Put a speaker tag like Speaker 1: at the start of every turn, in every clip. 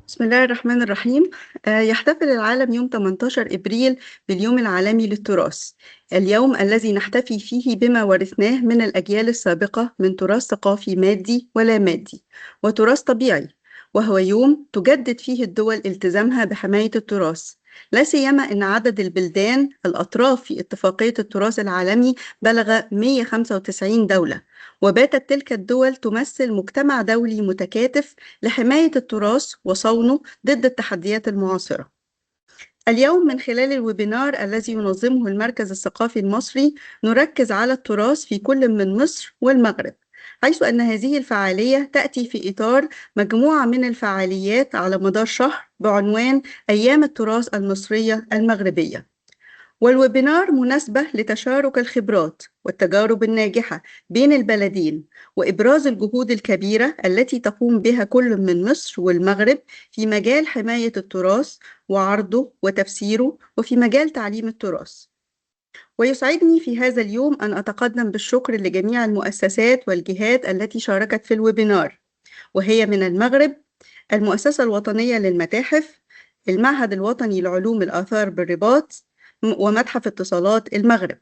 Speaker 1: بسم الله الرحمن الرحيم. يحتفل العالم يوم 18 إبريل باليوم العالمي للتراث، اليوم الذي نحتفي فيه بما ورثناه من الأجيال السابقة من تراث ثقافي مادي ولا مادي وتراث طبيعي، وهو يوم تجدد فيه الدول التزامها بحماية التراث، لا سيما أن عدد البلدان الأطراف في اتفاقية التراث العالمي بلغ 195 دولة، وباتت تلك الدول تمثل مجتمع دولي متكاتف لحماية التراث وصونه ضد التحديات المعاصرة. اليوم من خلال الويبينار الذي ينظمه المركز الثقافي المصري نركز على التراث في كل من مصر والمغرب، حيث أن هذه الفعالية تأتي في إطار مجموعة من الفعاليات على مدار شهر بعنوان أيام التراث المصرية المغربية. والويبينار مناسبة لتشارك الخبرات والتجارب الناجحة بين البلدين وإبراز الجهود الكبيرة التي تقوم بها كل من مصر والمغرب في مجال حماية التراث وعرضه وتفسيره وفي مجال تعليم التراث. ويسعدني في هذا اليوم أن أتقدم بالشكر لجميع المؤسسات والجهات التي شاركت في الويبينار، وهي من المغرب المؤسسة الوطنية للمتاحف، المعهد الوطني لعلوم الآثار بالرباط، ومتحف اتصالات المغرب.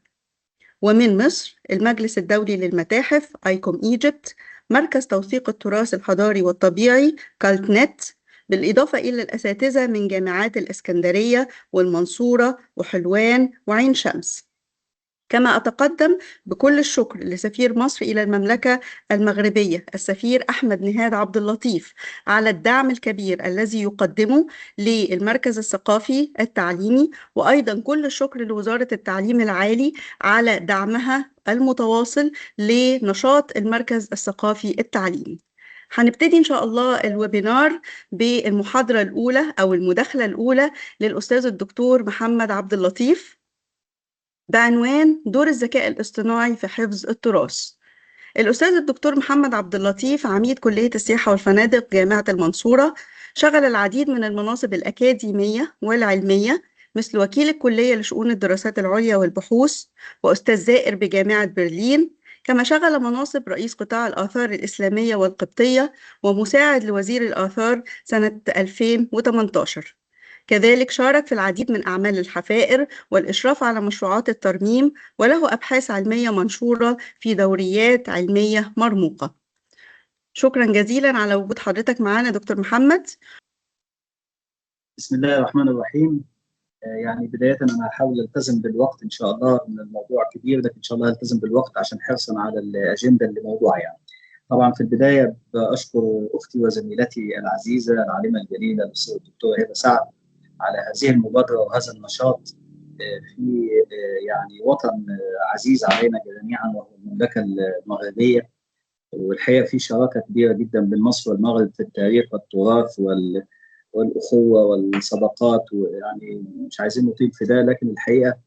Speaker 1: ومن مصر المجلس الدولي للمتاحف ايكوم ايجيبت، مركز توثيق التراث الحضاري والطبيعي كالتنت، بالإضافة إلى الأساتذة من جامعات الإسكندرية والمنصورة وحلوان وعين شمس. كما أتقدم بكل الشكر لسفير مصر إلى المملكة المغربية السفير أحمد نهاد عبد اللطيف على الدعم الكبير الذي يقدمه للمركز الثقافي التعليمي، وأيضا كل الشكر لوزارة التعليم العالي على دعمها المتواصل لنشاط المركز الثقافي التعليمي. هنبتدي إن شاء الله الويبينار بالمحاضرة الأولى أو المداخلة الأولى للأستاذ الدكتور محمد عبد اللطيف بعنوان دور الذكاء الاصطناعي في حفظ التراث. الأستاذ الدكتور محمد عبد اللطيف عميد كلية السياحة والفنادق جامعة المنصورة، شغل العديد من المناصب الأكاديمية والعلمية مثل وكيل الكلية لشؤون الدراسات العليا والبحوث وأستاذ زائر بجامعة برلين، كما شغل مناصب رئيس قطاع الآثار الإسلامية والقبطية ومساعد لوزير الآثار سنة 2018. كذلك شارك في العديد من أعمال الحفائر والإشراف على مشروعات الترميم، وله أبحاث علمية منشورة في دوريات علمية مرموقة. شكرا جزيلا على وجود حضرتك معنا دكتور محمد.
Speaker 2: بسم الله الرحمن الرحيم. يعني بداية أنا هحاول ألتزم بالوقت إن شاء الله، من الموضوع كبير لكن إن شاء الله ألتزم بالوقت عشان حرصا على الأجندة اللي موضوعها. يعني طبعا في البداية بأشكر أختي وزميلتي العزيزة العالمة الجليلة الأستاذة الدكتورة هبة سعد على هذه المبادرة وهذا النشاط في يعني وطن عزيز علينا جميعا وهو المملكة المغربية. والحقيقة في شراكة كبيرة جدا بين مصر والمغرب في التاريخ والتراث والأخوة والصداقات، ويعني مش عايزين نطيل في ده، لكن الحقيقة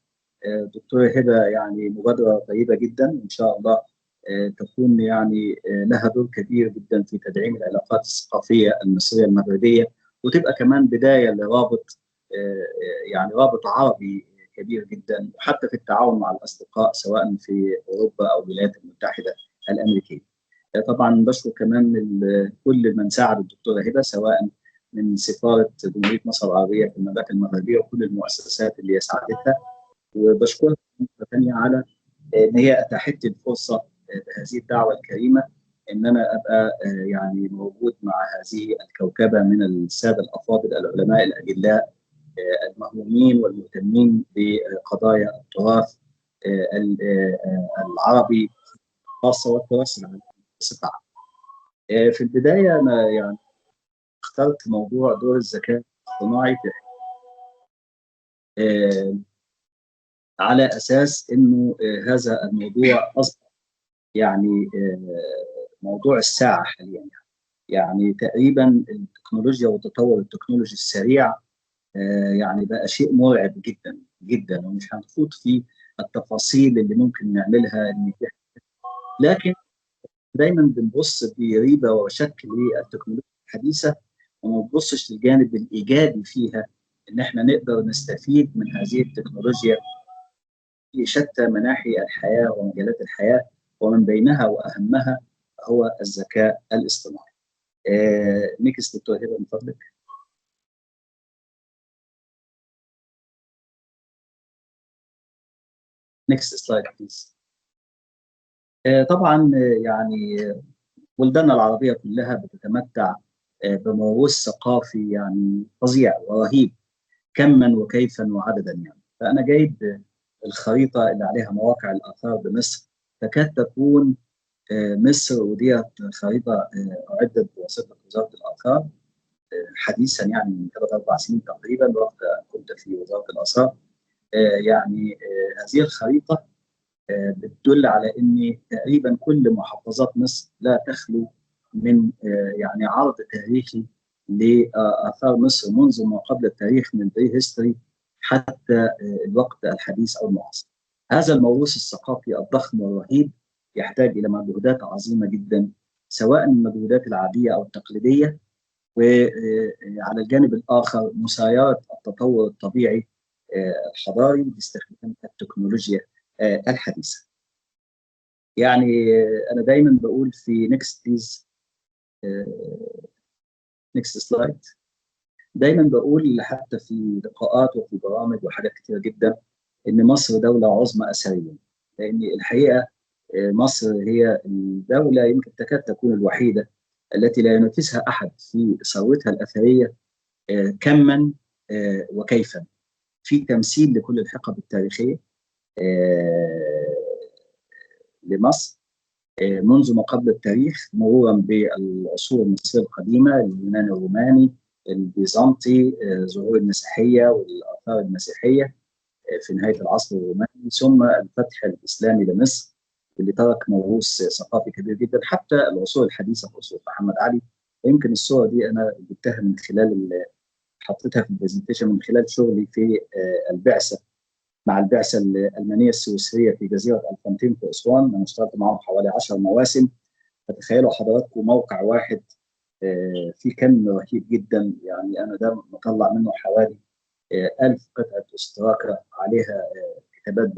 Speaker 2: دكتورة هبة يعني مبادرة طيبة جدا، إن شاء الله تكون يعني لها دور كبير جدا في تدعيم العلاقات الثقافية المصرية المغربية، وتبقى كمان بداية لرابط يعني رابط عربي كبير جدا، وحتى في التعاون مع الأصدقاء سواء في أوروبا أو الولايات المتحدة الأمريكية. طبعا بشكر كمان كل من ساعد الدكتورة هبة، سواء من سفارة جمهورية مصر العربية في المملكة المغربية وكل المؤسسات اللي ساعدتها، وبشكرها مرة ثانية على إن هي أتاحت لي الفرصة بهذه الدعوة الكريمة إن أنا أبقى يعني موجود مع هذه الكوكبة من السادة الأفاضل العلماء الأجلاء المهمومين والمهتمين بقضايا التراث العربي خاصة والتراث العالمي بصفة عامة. في البداية أنا يعني اخترت موضوع دور الذكاء الاصطناعي على أساس إنه هذا الموضوع أصبح يعني موضوع الساعة حاليا. يعني تقريبا التكنولوجيا والتطور التكنولوجي السريع يعني بقى شيء مرعب جدا جدا، ومش هنخوض في التفاصيل اللي ممكن نعملها، لكن دايما بنبص بريبه وشك للتكنولوجيا الحديثه وما بنبصش للجانب الايجابي فيها، ان احنا نقدر نستفيد من هذه التكنولوجيا في شتى مناحي الحياه ومجالات الحياه، ومن بينها واهمها هو الذكاء الاصطناعي. نيكست دكتور هبه من فضلك. next slide please. طبعا يعني بلداننا العربية كلها بتتمتع بموروث ثقافي يعني فظيع ورهيب كما وكيفا وعددا يعني. فأنا جايب الخريطة اللي عليها مواقع الآثار بمصر، تكاد تكون مصر، وديت خريطة أعدت بواسطة وزارة الآثار حديثا يعني من 3-4 سنين تقريبا وقت كنت في وزارة الآثار. يعني هذه الخريطة بتدل على ان تقريبا كل محافظات مصر لا تخلو من يعني عرض تاريخي لاثار مصر منذ ما قبل التاريخ من البري هيستوري حتى الوقت الحديث او المعاصر. هذا الموروث الثقافي الضخم والرهيب يحتاج الى مجهودات عظيمه جدا، سواء المجهودات العاديه او التقليديه، وعلى الجانب الاخر مسايره التطور الطبيعي الحضاري باستخدام التكنولوجيا الحديثه. يعني انا دايما بقول في نيكست بليز، نيكست سلايد، دايما بقول حتى في لقاءات وفي برامج وحاجات كتيره جدا ان مصر دوله عظمى اثريا، لان الحقيقه مصر هي الدوله يمكن تكاد تكون الوحيده التي لا ينافسها احد في ثروتها الاثريه كما وكيفا، في تمثيل لكل الحقب التاريخيه لمصر منذ ما قبل التاريخ، مرورا بالعصور المصريه القديمه، اليوناني الروماني، البيزنطي، ظهور المسيحيه والاثار المسيحيه في نهايه العصر الروماني، ثم الفتح الاسلامي لمصر اللي ترك موروث ثقافي كبير جدا، حتى العصور الحديثه في عصور محمد علي. يمكن الصوره دي انا جبتها من خلال حطيتها في البرزنتيشن من خلال شغلي في البعثه مع البعثه الالمانيه السويسريه في جزيره الفونتين في اسوان. انا اشتغلت معاهم حوالي 10 مواسم. فتخيلوا حضراتكم موقع واحد في كم رهيب جدا، يعني انا ده مطلع منه حوالي 1000 قطعه استراكه عليها كتابات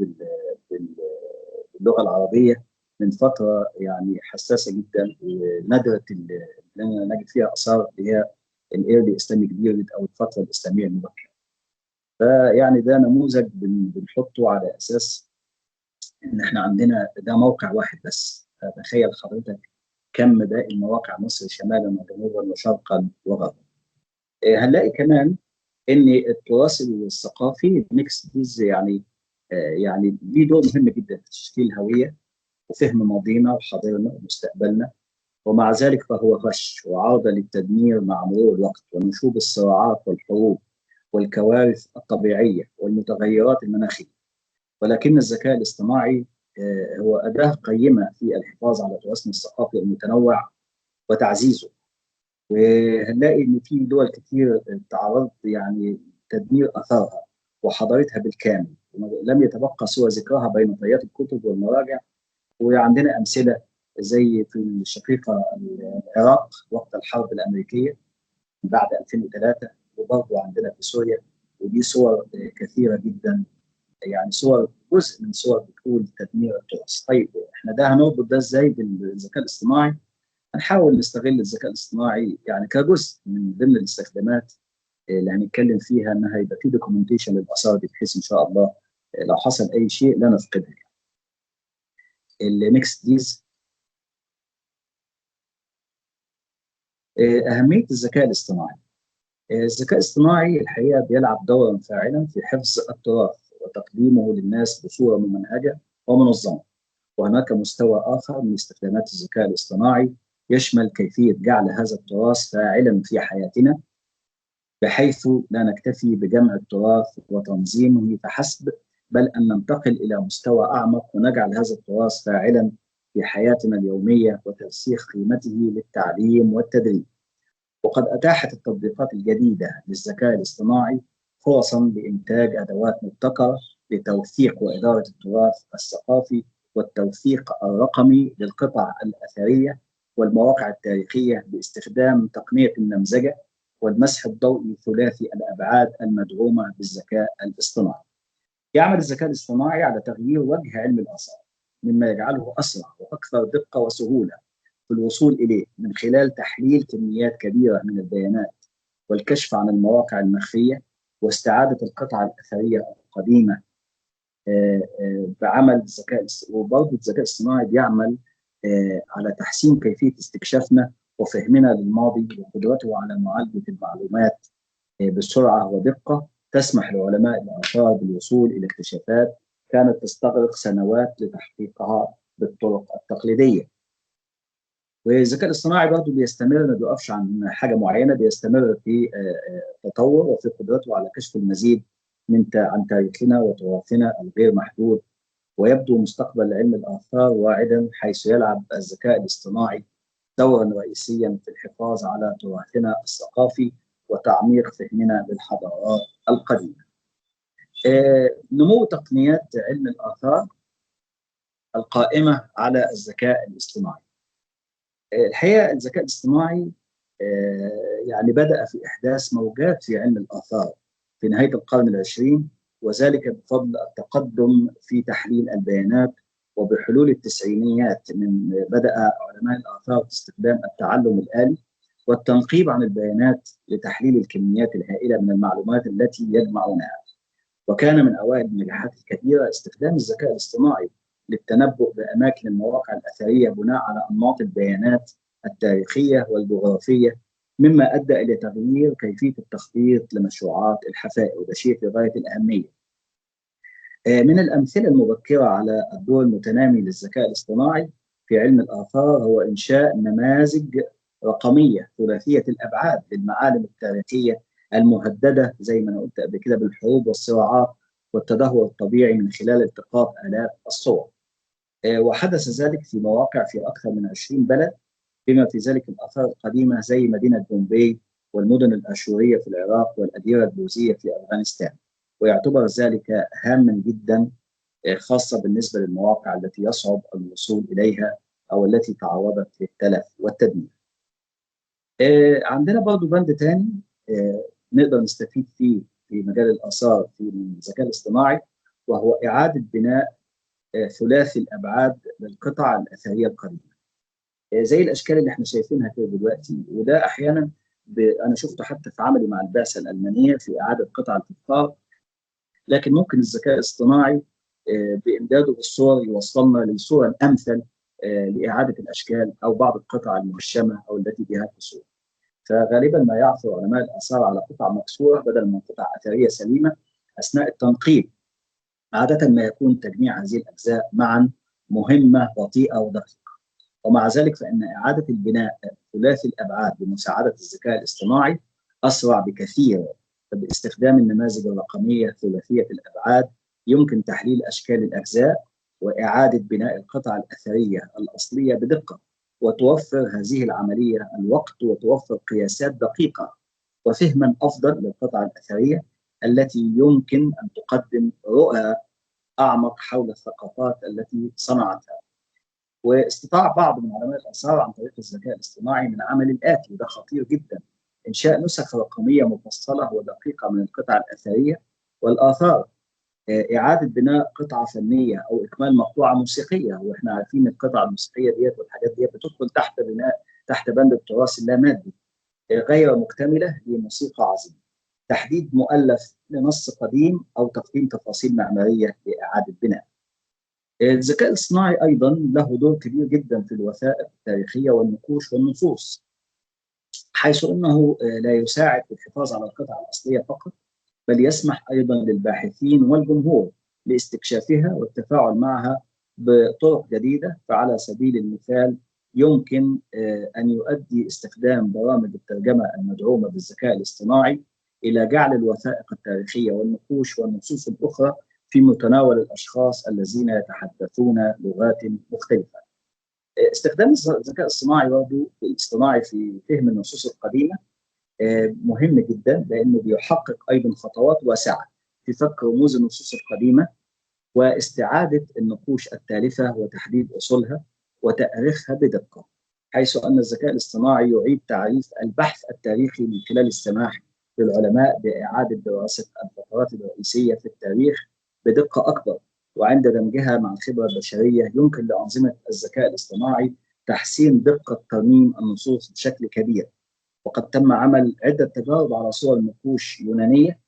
Speaker 2: باللغه العربيه من فتره يعني حساسه جدا ونادره اللي نجد فيها اثار اللي هي الايرلي اسلاميك بيريد او الفتره الاسلاميه المبكره. فيعني ده نموذج بنحطه على اساس ان احنا عندنا ده موقع واحد بس. تخيل حضرتك كم باقي المواقع مصر شمالا وجنوبا وشرقا وغربا. هنلاقي كمان ان التراث الثقافي ميكس ديز يعني يعني ليه دور مهم جدا في تشكيل الهويه وفهم ماضينا وحاضرنا ومستقبلنا، ومع ذلك فهو غش وعرضه للتدمير مع مرور الوقت ونشوب الصراعات والحروب والكوارث الطبيعيه والمتغيرات المناخيه. ولكن الذكاء الاصطناعي هو أداة قيمة في الحفاظ على تراثنا الثقافي المتنوع وتعزيزه. وهنلاقي إن في دول كتير تعرضت يعني تدمير أثارها وحضارتها بالكامل، لم يتبقى سوى ذكرها بين طيات الكتب والمراجع. وعندنا أمثلة زي في الشقيقة العراق وقت الحرب الأمريكية بعد 2003، وبرضه عندنا في سوريا، ودي صور كثيرة جدا، يعني صور جزء من صور بتقول تدمير التراث. طيب احنا ده هنربط ده ازاي بالذكاء الاصطناعي؟ هنحاول نستغل الذكاء الاصطناعي يعني كجزء من ضمن الاستخدامات اللي هنتكلم فيها، انها يبقى في دوكيومنتيشن للاثار دي بحيث ان شاء الله لو حصل اي شيء لا نفقدها. النكست ديز. اهميه الذكاء الاصطناعي. الذكاء الاصطناعي الحقيقه بيلعب دورا فاعلا في حفظ التراث وتقديمه للناس بصوره ممنهجه ومنظمه. وهناك مستوى آخر من استخدامات الذكاء الاصطناعي يشمل كيفية جعل هذا التراث فاعلا في حياتنا، بحيث لا نكتفي بجمع التراث وتنظيمه فحسب، بل أن ننتقل إلى مستوى أعمق ونجعل هذا التراث فاعلا في حياتنا اليومية وترسيخ قيمته للتعليم والتدريب. وقد أتاحت التطبيقات الجديدة للذكاء الاصطناعي فرصا لإنتاج أدوات مبتكرة لتوثيق وإدارة التراث الثقافي والتوثيق الرقمي للقطع الأثرية والمواقع التاريخية باستخدام تقنية النمذجة والمسح الضوئي ثلاثي الأبعاد المدعومة بالذكاء الاصطناعي. يعمل الذكاء الاصطناعي على تغيير وجه علم الآثار، مما يجعله أسرع وأكثر دقة وسهولة في الوصول إليه من خلال تحليل كميات كبيرة من البيانات والكشف عن المواقع المخفية واستعادة القطع الأثرية القديمة بعمل الذكاء، وبرضه الذكاء الاصطناعي بيعمل على تحسين كيفيه استكشافنا وفهمنا للماضي، وقدرته على معالجه المعلومات بسرعه ودقه تسمح لعلماء الاثار بالوصول الى اكتشافات كانت تستغرق سنوات لتحقيقها بالطرق التقليديه. والذكاء الاصطناعي برضه بيستمر، ما بيقفش عن حاجه معينه، بيستمر في تطور وفي قدرته على كشف المزيد عن تاريخنا وتراثنا الغير محدود. ويبدو مستقبل علم الآثار واعدا، حيث يلعب الذكاء الاصطناعي دورا رئيسيا في الحفاظ على تراثنا الثقافي وتعميق فهمنا للحضارات القديمة. نمو تقنيات علم الآثار القائمة على الذكاء الاصطناعي. الحقيقة الذكاء الاصطناعي يعني بدأ في إحداث موجات في علم الآثار في نهاية القرن العشرين، وذلك بفضل التقدم في تحليل البيانات. وبحلول التسعينيات بدأ علماء الآثار باستخدام التعلم الآلي والتنقيب عن البيانات لتحليل الكميات الهائلة من المعلومات التي يجمعونها. وكان من أوائل النجاحات الكبيرة استخدام الذكاء الاصطناعي للتنبؤ بأماكن المواقع الأثرية بناء على أنماط البيانات التاريخية والجغرافية، مما أدى إلى تغيير كيفية التخطيط لمشروعات الحفائر، وده شيء في غاية الأهمية. من الأمثلة المبكرة على الدور المتنامي للذكاء الاصطناعي في علم الآثار هو إنشاء نماذج رقمية ثلاثية الأبعاد للمعالم التاريخية المهددة، زي ما أنا قلت قبل كده، بالحروب والصراعات والتدهور الطبيعي من خلال التقاط آلاف الصور. وحدث ذلك في مواقع في أكثر من 20 بلد، بما في ذلك الآثار القديمة زي مدينة بومبي والمدن الآشورية في العراق والأديرة البوذية في أفغانستان. ويعتبر ذلك هاما جدا، خاصة بالنسبة للمواقع التي يصعب الوصول إليها أو التي تعرضت للتلف والتدمير. عندنا برضو بند تاني نقدر نستفيد فيه في مجال الآثار في الذكاء الاصطناعي، وهو إعادة بناء ثلاثي الأبعاد للقطع الأثرية القديمة، زي الأشكال اللي احنا شايفينها كده دلوقتي. وده أحيانا أنا شفته حتى في عملي مع البعثة الألمانية في إعادة قطع الفخار، لكن ممكن الذكاء الاصطناعي بإمداده بالصور يوصلنا لصورة أمثل لإعادة الأشكال أو بعض القطع المهشمة أو التي بها كسور. فغالبا ما يعثر علماء الآثار على قطع مكسورة بدل من قطع أثرية سليمة أثناء التنقيب. عادة ما يكون تجميع هذه الأجزاء معا مهمة بطيئة ودقيقة، ومع ذلك فإن إعادة البناء ثلاثي الأبعاد بمساعدة الذكاء الاصطناعي أسرع بكثير. باستخدام النماذج الرقمية ثلاثية الأبعاد يمكن تحليل أشكال الأجزاء وإعادة بناء القطع الأثرية الأصلية بدقة، وتوفر هذه العملية الوقت وتوفر قياسات دقيقة وفهما أفضل للقطع الأثرية التي يمكن أن تقدم رؤى أعمق حول الثقافات التي صنعتها. واستطاع بعض من علماء الآثار عن طريق الذكاء الاصطناعي من عمل الآتي، وده خطير جدا: إنشاء نسخ رقمية مفصلة ودقيقة من القطع الأثرية والآثار، إعادة بناء قطعة فنية أو إكمال مقطوعة موسيقية. وإحنا عارفين القطع الموسيقية ديت والحاجات ديت بتدخل تحت بناء تحت بند التراث اللامادي، غير مكتملة لموسيقى عظيمة، تحديد مؤلف لنص قديم أو تقديم تفاصيل معمارية لإعادة بناء. الذكاء الاصطناعي أيضا له دور كبير جدا في الوثائق التاريخية والنقوش والنصوص، حيث أنه لا يساعد في الحفاظ على القطع الأصلية فقط، بل يسمح أيضا للباحثين والجمهور لاستكشافها والتفاعل معها بطرق جديدة. فعلى سبيل المثال يمكن أن يؤدي استخدام برامج الترجمة المدعومة بالذكاء الاصطناعي إلى جعل الوثائق التاريخية والنقوش والنصوص الأخرى في متناول الأشخاص الذين يتحدثون لغات مختلفة. استخدام الذكاء الاصطناعي في فهم النصوص القديمة مهم جدا، لأنه بيحقق أيضا خطوات واسعة في فك رموز النصوص القديمة واستعادة النقوش التالفة وتحديد أصولها وتأريخها بدقة، حيث أن الذكاء الاصطناعي يعيد تعريف البحث التاريخي من خلال السماح للعلماء بإعادة دراسة الفترات الرئيسية في التاريخ بدقة أكبر. وعند دمجها مع الخبرة البشرية يمكن لأنظمة الذكاء الاصطناعي تحسين دقة ترميم النصوص بشكل كبير. وقد تم عمل عدة تجارب على صور نقوش يونانية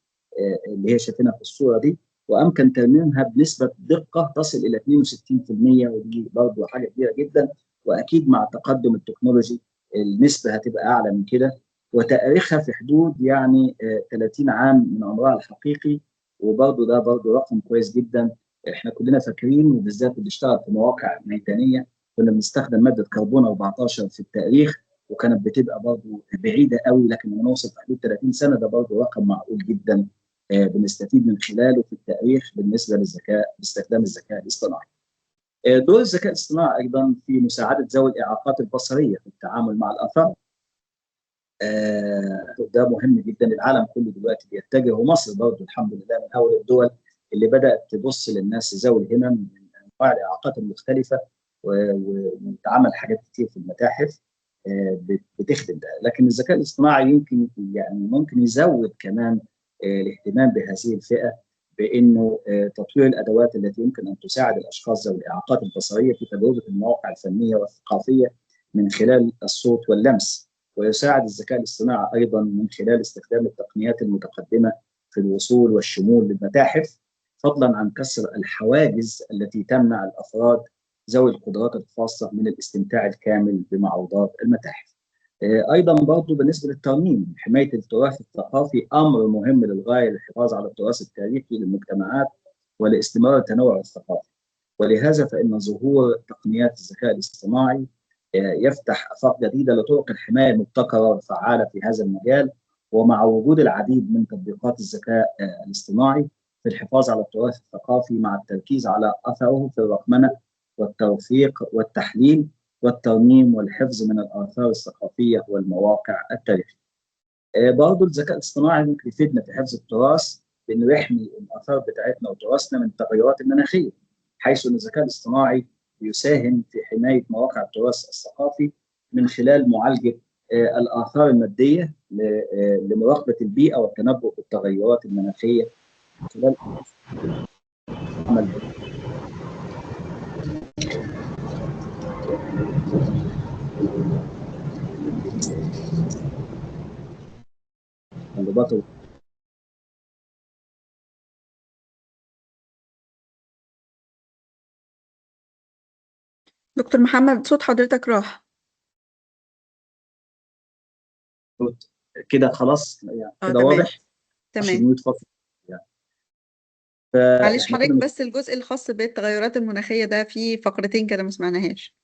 Speaker 2: اللي هي شايفينها في الصورة دي، وامكن ترميمها بنسبه دقه تصل الى 62%، ودي برضه حاجه كبيره جدا. واكيد مع تقدم التكنولوجي النسبه هتبقى اعلى من كده. وتاريخها في حدود يعني 30 عام من عمرها الحقيقي، وبرضه ده برضه رقم كويس جدا. احنا كلنا فاكرين، وبالذات اللي اشتغل في مواقع ميدانيه، كنا بنستخدم ماده كربون 14 في التاريخ، وكانت بتبقى برضه بعيده قوي، لكن لما نوصل في حدود 30 سنه ده برضه رقم معقول جدا بنستفيد من خلاله في التاريخ بالنسبه للذكاء باستخدام الذكاء الاصطناعي. دور الذكاء الاصطناعي ايضا في مساعده ذوي الاعاقات البصريه في التعامل مع الاثار. ده مهم جدا. العالم كله دلوقتي بيتجه، ومصر برضه الحمد لله من اول الدول اللي بدات تبص للناس ذوي الهمم من انواع الاعاقات المختلفه، وتعمل حاجات كتير في المتاحف بتخدم ده. لكن الذكاء الاصطناعي يمكن يعني ممكن يزود كمان الاهتمام بهذه الفئه، بانه تطوير الادوات التي يمكن ان تساعد الاشخاص ذوي الاعاقات البصريه في تجربه المواقع الفنيه والثقافيه من خلال الصوت واللمس. ويساعد الذكاء الاصطناعي ايضا من خلال استخدام التقنيات المتقدمه في الوصول والشمول للمتاحف، فضلا عن كسر الحواجز التي تمنع الافراد ذوي القدرات الخاصه من الاستمتاع الكامل بمعروضات المتاحف. ايضا برضه بالنسبه للترميم، حمايه التراث الثقافي امر مهم للغايه للحفاظ على التراث التاريخي للمجتمعات ولاستمرار التنوع الثقافي. ولهذا فإن ظهور تقنيات الذكاء الاصطناعي يفتح آفاق جديدة لطرق الحماية المبتكرة والفعالة في هذا المجال. ومع وجود العديد من تطبيقات الذكاء الاصطناعي في الحفاظ على التراث الثقافي، مع التركيز على أثره في الرقمنة والتوثيق والتحليل والترميم والحفظ من الآثار الثقافية والمواقع التاريخية. برضه الذكاء الاصطناعي ممكن يفيدنا في حفظ التراث، بانه يحمي الاثار بتاعتنا وتراثنا من التغيرات المناخيه، حيث ان الذكاء الاصطناعي يساهم في حمايه مواقع التراث الثقافي من خلال معالجه الاثار الماديه لمراقبه البيئه والتنبؤ بالتغيرات المناخيه من خلال عمل متطلبات.
Speaker 1: دكتور محمد، صوت حضرتك راح.
Speaker 2: كده خلاص يعني كده
Speaker 1: تمام.
Speaker 2: واضح. عشان
Speaker 1: تمام.
Speaker 2: ميوت فتره يعني.
Speaker 1: معلش
Speaker 2: فاحنا
Speaker 1: حضرتك،
Speaker 2: كنا
Speaker 1: بس الجزء الخاص بالتغيرات المناخية ده في فقرتين كده ما سمعناهاش.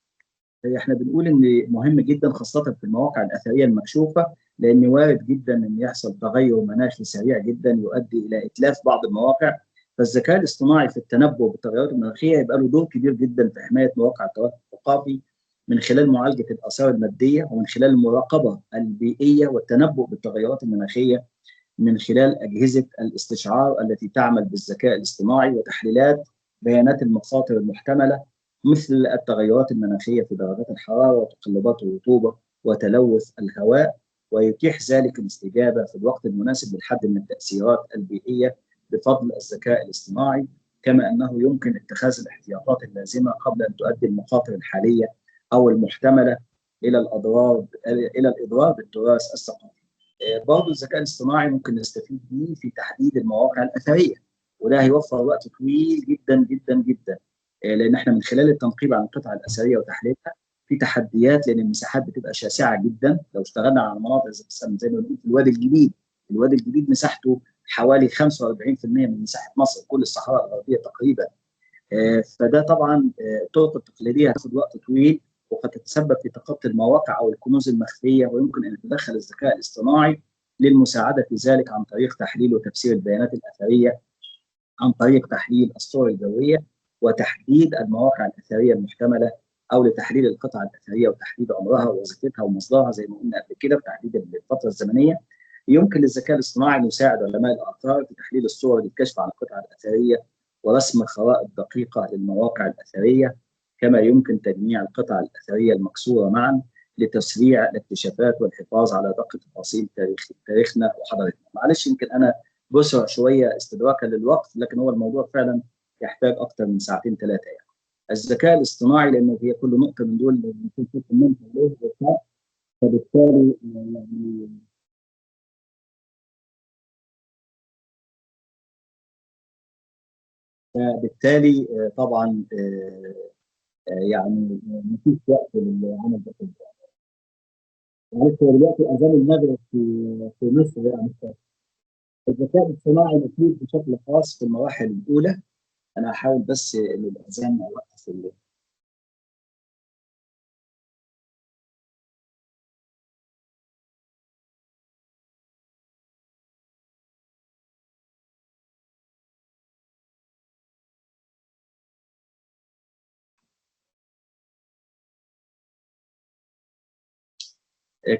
Speaker 2: احنا بنقول ان مهم جدا خاصه في المواقع الاثريه المكشوفه، لان وارد جدا ان يحصل تغير مناخي سريع جدا يؤدي الى اتلاف بعض المواقع. فالذكاء الاصطناعي في التنبؤ بالتغيرات المناخيه يبقى له دور كبير جدا في حمايه مواقع التراث الثقافي من خلال معالجه الاثار الماديه، ومن خلال المراقبه البيئيه والتنبؤ بالتغيرات المناخيه من خلال اجهزه الاستشعار التي تعمل بالذكاء الاصطناعي، وتحليلات بيانات المخاطر المحتمله مثل التغيرات المناخيه في درجات الحراره وتقلبات الرطوبه وتلوث الهواء. ويتيح ذلك الاستجابه في الوقت المناسب للحد من التاثيرات البيئيه بفضل الذكاء الاصطناعي، كما انه يمكن اتخاذ الاحتياطات اللازمه قبل ان تؤدي المخاطر الحاليه او المحتمله الى الاضرار بالتراث الثقافي. برضه الذكاء الاصطناعي ممكن نستفيد بيه في تحديد المواقع الاثريه، وده هيوفر وقت طويل جدا جدا جدا. لان احنا من خلال التنقيب عن القطع الاثريه وتحليلها في تحديات، لان المساحات بتبقى شاسعه جدا. لو اشتغلنا على مناطق زي ما بنقول في الوادي الجديد، الوادي الجديد مساحته حوالي 45% من مساحه مصر، كل الصحراء الغربيه تقريبا. فده طبعا الطرق التقليديه هتاخد وقت طويل، وقد تتسبب في تخطي المواقع او الكنوز المخفيه. ويمكن ان يتدخل الذكاء الاصطناعي للمساعده في ذلك عن طريق تحليل وتفسير البيانات الاثريه، عن طريق تحليل الصور الجويه، وتحديد المواقع الاثريه المحتمله، او لتحليل القطع الاثريه وتحديد عمرها ووظيفتها ومصدرها زي ما قلنا قبل كده، بتحديد الفتره الزمنيه. يمكن للذكاء الاصطناعي ان يساعد علماء الاثار في تحليل الصور للكشف عن القطع الاثريه ورسم خرائط دقيقه للمواقع الاثريه، كما يمكن تجميع القطع الاثريه المكسوره معا لتسريع الاكتشافات والحفاظ على دقه تفاصيل تاريخنا وحضارتنا. معلش يمكن انا بسرع شويه استدراكا للوقت، لكن هو الموضوع فعلا يحتاج اكثر من ساعتين ثلاثه يعني. الذكاء الاصطناعي لانه هي كل نقطه من دول بيكون في كومنت عليه، فبالتالي يعني فبالتالي طبعا يعني مفيش وقت للعمل ده كله. معلش هو دلوقتي اذان المغرب في مصر يعني. الذكاء الاصطناعي مفيد بشكل خاص في المراحل الاولى. انا هحاول بس ان الاذان اوقف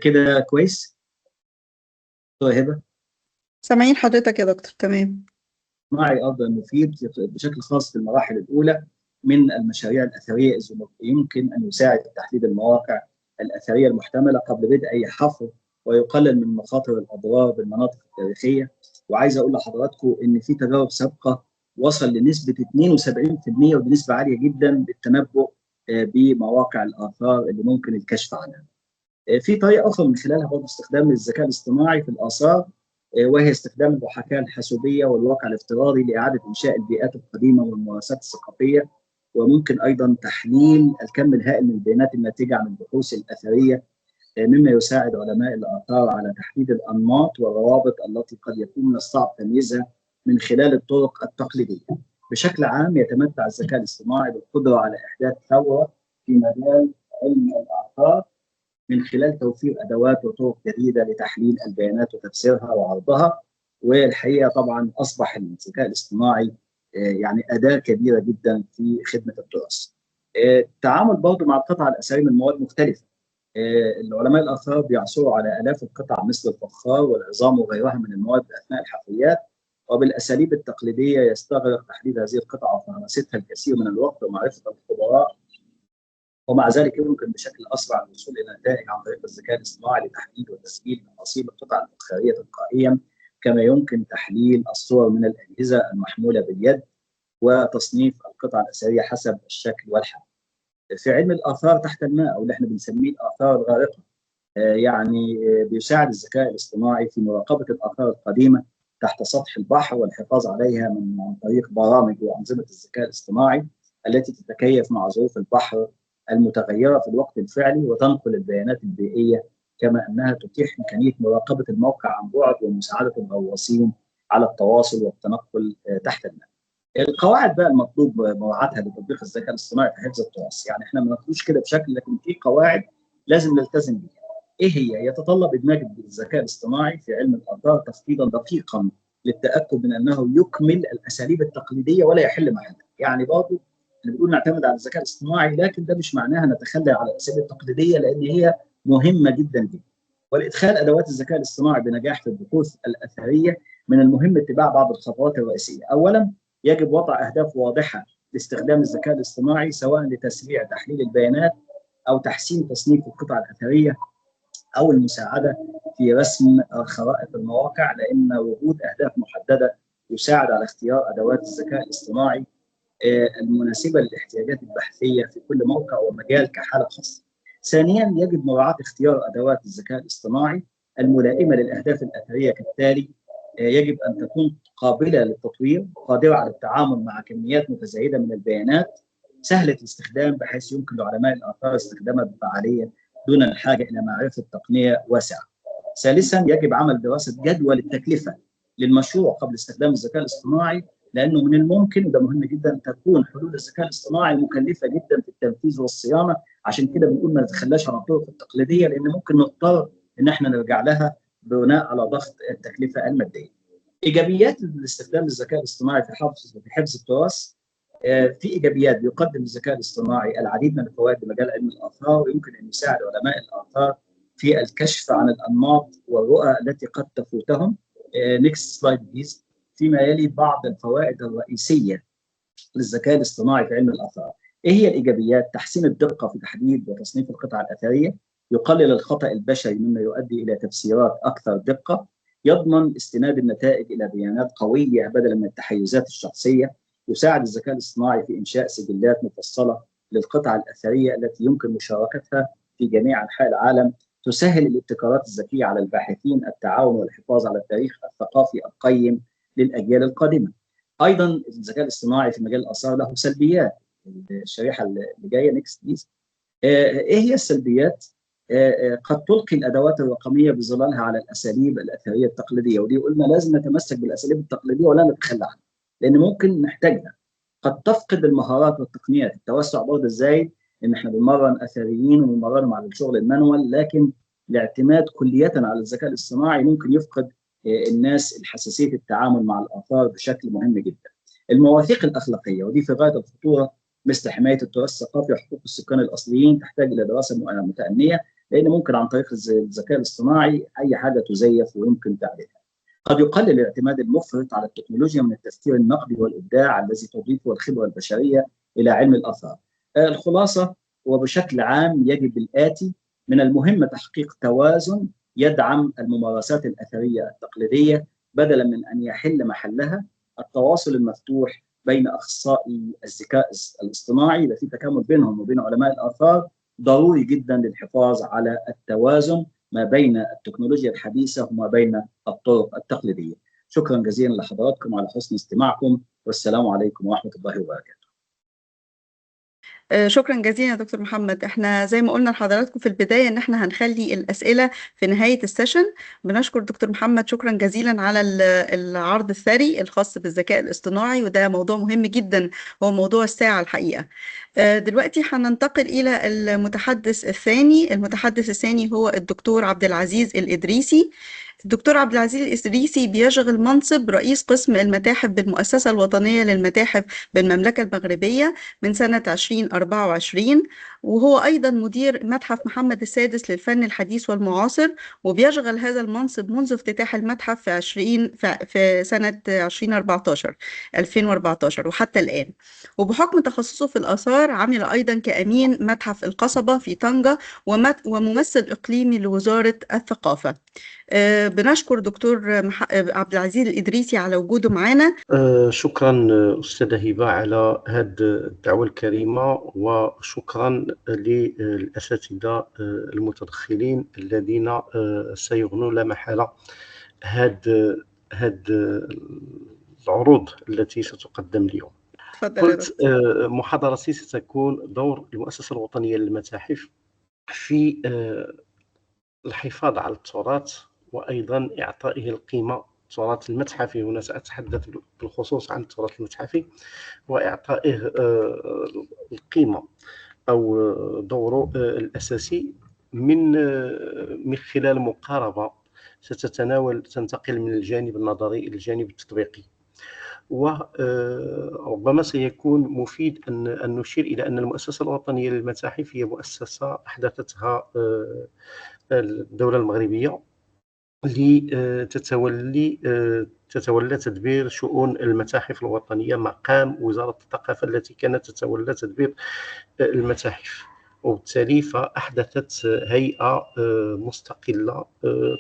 Speaker 2: كده كويس. دكتور هبه،
Speaker 1: سامعين حضرتك يا دكتور؟ تمام.
Speaker 2: معي افضل مفيد بشكل خاص في المراحل الاولى من المشاريع الاثريه، اذ يمكن ان يساعد في تحديد المواقع الاثريه المحتمله قبل بدء اي حفر، ويقلل من مخاطر الاضرار بالمناطق التاريخيه. وعايز اقول لحضراتكم ان في تجارب سابقه وصل لنسبه 72%، ودي نسبه عاليه جدا للتنبؤ بمواقع الاثار اللي ممكن الكشف عنها. في طريقه اخرى من خلالها برضه استخدام الذكاء الاصطناعي في الاثار، وهي استخدام المحاكاه الحاسوبيه والواقع الافتراضي لاعاده انشاء البيئات القديمه والممارسات الثقافيه. وممكن ايضا تحليل الكم الهائل من البيانات الناتجه عن البحوث الاثريه، مما يساعد علماء الاثار على تحديد الانماط والروابط التي قد يكون من الصعب تمييزها من خلال الطرق التقليديه. بشكل عام يتمتع الذكاء الاصطناعي بالقدره على احداث ثوره في مجال علم الاثار من خلال توفير ادوات وطرق جديده لتحليل البيانات وتفسيرها وعرضها. والحقيقه طبعا اصبح الذكاء الاصطناعي يعني اداه كبيره جدا في خدمه التراث. التعامل برضه مع القطع الاثريه من مواد مختلفه. العلماء الاثار بيعثروا على الاف القطع مثل الفخار والعظام وغيرها من المواد اثناء الحفريات، وبالاساليب التقليديه يستغرق تحديد هذه القطع وفهرستها الكثير من الوقت ومعرفه الخبراء. ومع ذلك يمكن بشكل اسرع الوصول الى نتائج عن طريق الذكاء الاصطناعي لتحديد وتسجيل تفاصيل القطع الفخاريه تلقائيا، كما يمكن تحليل الصور من الاجهزه المحموله باليد وتصنيف القطع الاثريه حسب الشكل والحجم. في علم الاثار تحت الماء، او اللي احنا بنسميه الاثار الغارقه، يعني بيساعد الذكاء الاصطناعي في مراقبه الاثار القديمه تحت سطح البحر والحفاظ عليها عن طريق برامج وانظمه الذكاء الاصطناعي التي تتكيف مع ظروف البحر المتغيره في الوقت الفعلي وتنقل البيانات البيئيه، كما انها تتيح امكانيه مراقبه الموقع عن بعد ومساعده الغواصين على التواصل والتنقل تحت الماء. القواعد بقى المطلوب مراعاتها لتطبيق الذكاء الاصطناعي في حفظ التراث، يعني احنا ما ناخدوش كده بشكل، لكن في قواعد لازم نلتزم بيها. ايه هي؟ يتطلب ادماج الذكاء الاصطناعي في علم الاثار تفقيدا دقيقا للتاكد من انه يكمل الاساليب التقليديه ولا يحل محلها. يعني برضه اللي بنقول نعتمد على الذكاء الاصطناعي، لكن ده مش معناها نتخلى على الاساليب التقليديه، لان هي مهمه جدا جدا. والادخال ادوات الذكاء الاصطناعي بنجاح في البحوث الاثريه من المهم اتباع بعض الخطوات الرئيسيه. اولا، يجب وضع اهداف واضحه لاستخدام الذكاء الاصطناعي، سواء لتسريع تحليل البيانات او تحسين تصنيف القطع الاثريه او المساعده في رسم خرائط المواقع، لان وجود اهداف محدده يساعد على اختيار ادوات الذكاء الاصطناعي المناسبه للاحتياجات البحثيه في كل موقع ومجال كحاله خاصه. ثانيا، يجب مراعاه اختيار ادوات الذكاء الاصطناعي الملائمه للاهداف الاثريه كالتالي: يجب ان تكون قابله للتطوير، قادره على التعامل مع كميات متزايده من البيانات، سهله الاستخدام بحيث يمكن لعلماء الاثار استخدامها بفعاليه دون الحاجه الى معرفه تقنيه واسعه. ثالثا، يجب عمل دراسه جدوى للتكلفه للمشروع قبل استخدام الذكاء الاصطناعي، لانه من الممكن، وده مهم جدا، تكون حلول الذكاء الاصطناعي مكلفه جدا في التنفيذ والصيانه. عشان كده بنقول ما نتخلاش عن الطرق التقليديه، لان ممكن نضطر ان احنا نرجع لها بناء على ضغط التكلفه الماديه. ايجابيات استخدام الذكاء الاصطناعي في حفظ التراث: في ايجابيات: بيقدم الذكاء الاصطناعي العديد من الفوائد بمجال علم الاثار، ويمكن ان يساعد علماء الاثار في الكشف عن الانماط والرؤى التي قد تفوتهم. نيكست سلايد بليز. فيما يلي بعض الفوائد الرئيسيه للذكاء الاصطناعي في علم الاثار. ايه هي الايجابيات؟ تحسين الدقه في تحديد وتصنيف القطع الاثريه، يقلل الخطا البشري مما يؤدي الى تفسيرات اكثر دقه، يضمن استناد النتائج الى بيانات قويه بدلا من التحيزات الشخصيه، يساعد الذكاء الاصطناعي في انشاء سجلات مفصله للقطع الاثريه التي يمكن مشاركتها في جميع انحاء العالم، تسهل الابتكارات الذكيه على الباحثين التعاون والحفاظ على التاريخ الثقافي القيم للاجيال القادمه. ايضا الذكاء الاصطناعي في مجال الاثار له سلبيات. الشريحه اللي جايه نكست بليز. ايه هي السلبيات؟ قد تلقي الادوات الرقميه بظلالها على الاساليب الاثريه التقليديه، ودي قلنا لازم نتمسك بالاساليب التقليديه ولا نتخلى عنها لان ممكن نحتاجها. قد تفقد المهارات والتقنيات، التوسع برضه ازاي؟ ان احنا بنمرن اثريين وبنمرنهم على الشغل المانوال، لكن الاعتماد كليا على الذكاء الاصطناعي ممكن يفقد الناس حساسيه التعامل مع الاثار بشكل مهم جدا. المواثيق الاخلاقيه ودي في غايه الخطوره، مثل حمايه التراث الثقافي وحقوق السكان الاصليين تحتاج الى دراسه متأنيه، لان ممكن عن طريق الذكاء الاصطناعي اي حاجه تزيف ويمكن تعديلها. قد يقلل الاعتماد المفرط على التكنولوجيا من التفكير النقدي والابداع الذي تضيفه الخبره البشريه الى علم الاثار. الخلاصه وبشكل عام يجب الاتي: من المهم تحقيق توازن يدعم الممارسات الاثريه التقليديه بدلا من ان يحل محلها. التواصل المفتوح بين اخصائي الذكاء الاصطناعي اللي في تكامل بينهم وبين علماء الاثار ضروري جدا للحفاظ على التوازن ما بين التكنولوجيا الحديثه وما بين الطرق التقليديه. شكرا جزيلا لحضراتكم على حسن استماعكم، والسلام عليكم ورحمه الله وبركاته.
Speaker 1: شكرا جزيلا يا دكتور محمد. احنا زي ما قلنا لحضراتكم في البداية ان احنا هنخلي الأسئلة في نهاية السيشن. بنشكر دكتور محمد شكرا جزيلا على العرض الثري الخاص بالذكاء الاصطناعي، وده موضوع مهم جدا، هو موضوع الساعة الحقيقة. دلوقتي هننتقل إلى المتحدث الثاني. المتحدث الثاني هو الدكتور عبد العزيز الإدريسي. الدكتور عبد العزيز الإدريسي بيشغل منصب رئيس قسم المتاحف بالمؤسسة الوطنية للمتاحف بالمملكة المغربية من سنة 2024، وهو أيضا مدير متحف محمد السادس للفن الحديث والمعاصر، وبيشغل هذا المنصب منذ افتتاح المتحف في سنة 2014 وحتى الآن. وبحكم تخصصه في الآثار عمل أيضا كأمين متحف القصبة في طنجة وممثل إقليمي لوزارة الثقافة. بنشكر دكتور عبد العزيز الإدريسي على وجوده معنا.
Speaker 3: شكرا أستاذة هبة على هذه الدعوة الكريمة، وشكرا للأساتذة المتدخلين الذين سيغنون لا محالة هذه العروض التي ستقدم اليوم. قلت محاضرتي ستكون دور المؤسسة الوطنية للمتاحف في الحفاظ على التراث وأيضا إعطائه القيمة. التراث المتحفي هنا سأتحدث بالخصوص عن التراث المتحفي وإعطائه القيمة أو دوره الأساسي من خلال مقاربة تنتقل من الجانب النظري إلى الجانب التطبيقي. وربما سيكون مفيد أن نشير إلى أن المؤسسة الوطنية للمتاحف هي مؤسسة أحدثتها الدولة المغربية تتولى تدبير شؤون المتاحف الوطنية مقام وزارة الثقافة التي كانت تتولى تدبير المتاحف، وبالتالي فأحدثت هيئة مستقلة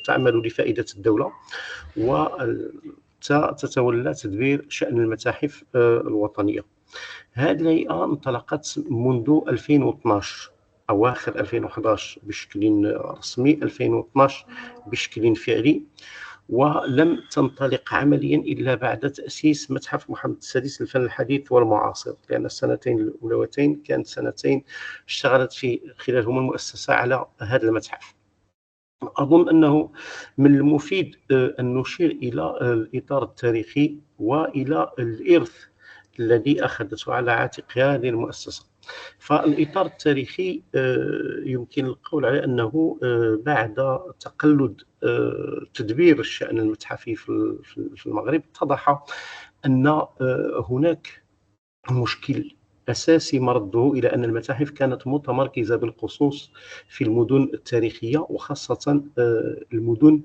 Speaker 3: تعمل لفائدة الدولة وتتولى تدبير شأن المتاحف الوطنية. هذه الهيئة انطلقت منذ 2012 أواخر 2011 بشكل رسمي، 2012 بشكل فعلي، ولم تنطلق عمليا إلا بعد تأسيس متحف محمد السادس للفن الحديث والمعاصر، لأن السنتين الأولوتين كانت سنتين اشتغلت خلالهم المؤسسة على هذا المتحف. أظن أنه من المفيد أن نشير إلى الإطار التاريخي وإلى الإرث الذي أخذته على عاتقها هذه المؤسسة. فالإطار التاريخي يمكن القول على أنه بعد تقلد تدبير الشأن المتحفي في المغرب اتضح أن هناك مشكل أساسي مرده إلى أن المتاحف كانت متمركزة بالخصوص في المدن التاريخية، وخاصة المدن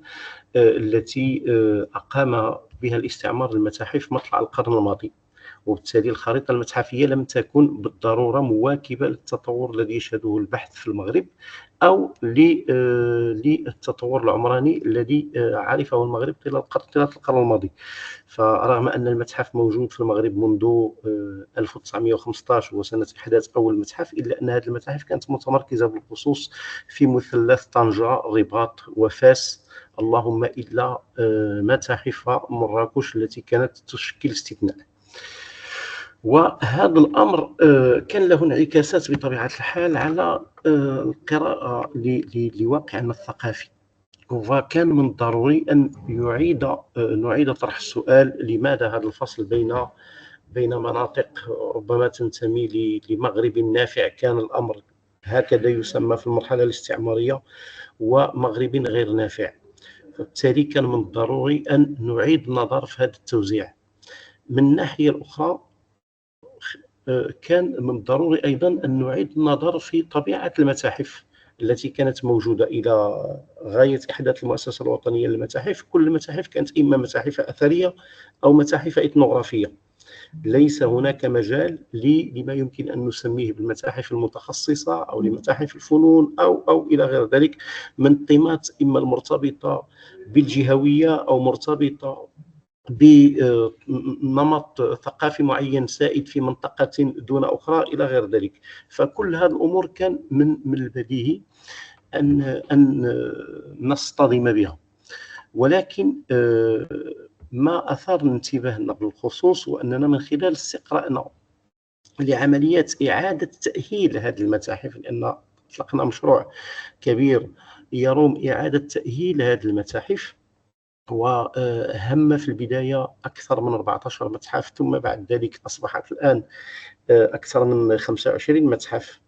Speaker 3: التي أقام بها الاستعمار المتاحف مطلع القرن الماضي، وبالتالي الخريطة المتحفية لم تكن بالضرورة مواكبة للتطور الذي يشهده البحث في المغرب أو للتطور العمراني الذي عرفه المغرب طيلة القرن الماضي. فرغم أن المتحف موجود في المغرب منذ 1915 وسنة إحداث أول متحف، إلا أن هذه المتاحف كانت متمركزة بالخصوص في مثلث طنجة، رباط، وفاس، اللهم إلا متاحف مراكش التي كانت تشكل استثناء. وهذا الأمر كان له انعكاسات بطبيعة الحال على القراءة لواقعنا الثقافي. وكان من الضروري أن نعيد طرح السؤال: لماذا هذا الفصل بين مناطق ربما تنتمي لمغرب نافع، كان الأمر هكذا يسمى في المرحلة الاستعمارية، ومغرب غير نافع؟ فبالتالي كان من الضروري أن نعيد النظر في هذا التوزيع. من الناحية الأخرى كان من الضروري أيضا أن نعيد النظر في طبيعة المتاحف التي كانت موجودة إلى غاية إحداث المؤسسة الوطنية للمتاحف. كل المتاحف كانت إما متاحف أثرية أو متاحف إثنوغرافية. ليس هناك مجال لما يمكن أن نسميه بالمتاحف المتخصصة أو لمتاحف الفنون أو إلى غير ذلك من قيمات إما المرتبطة بالجهوية أو مرتبطة بنمط ثقافي معين سائد في منطقة دون أخرى إلى غير ذلك. فكل هذه الأمور كان من البديهي أن نصطدم بها. ولكن ما أثار انتباهنا بالخصوص وأننا من خلال استقراءنا لعمليات إعادة تأهيل هذه المتاحف، لأن أطلقنا مشروع كبير يروم إعادة تأهيل هذه المتاحف، وهم في البداية أكثر من 14 متحف، ثم بعد ذلك أصبحت الآن أكثر من 25 متحف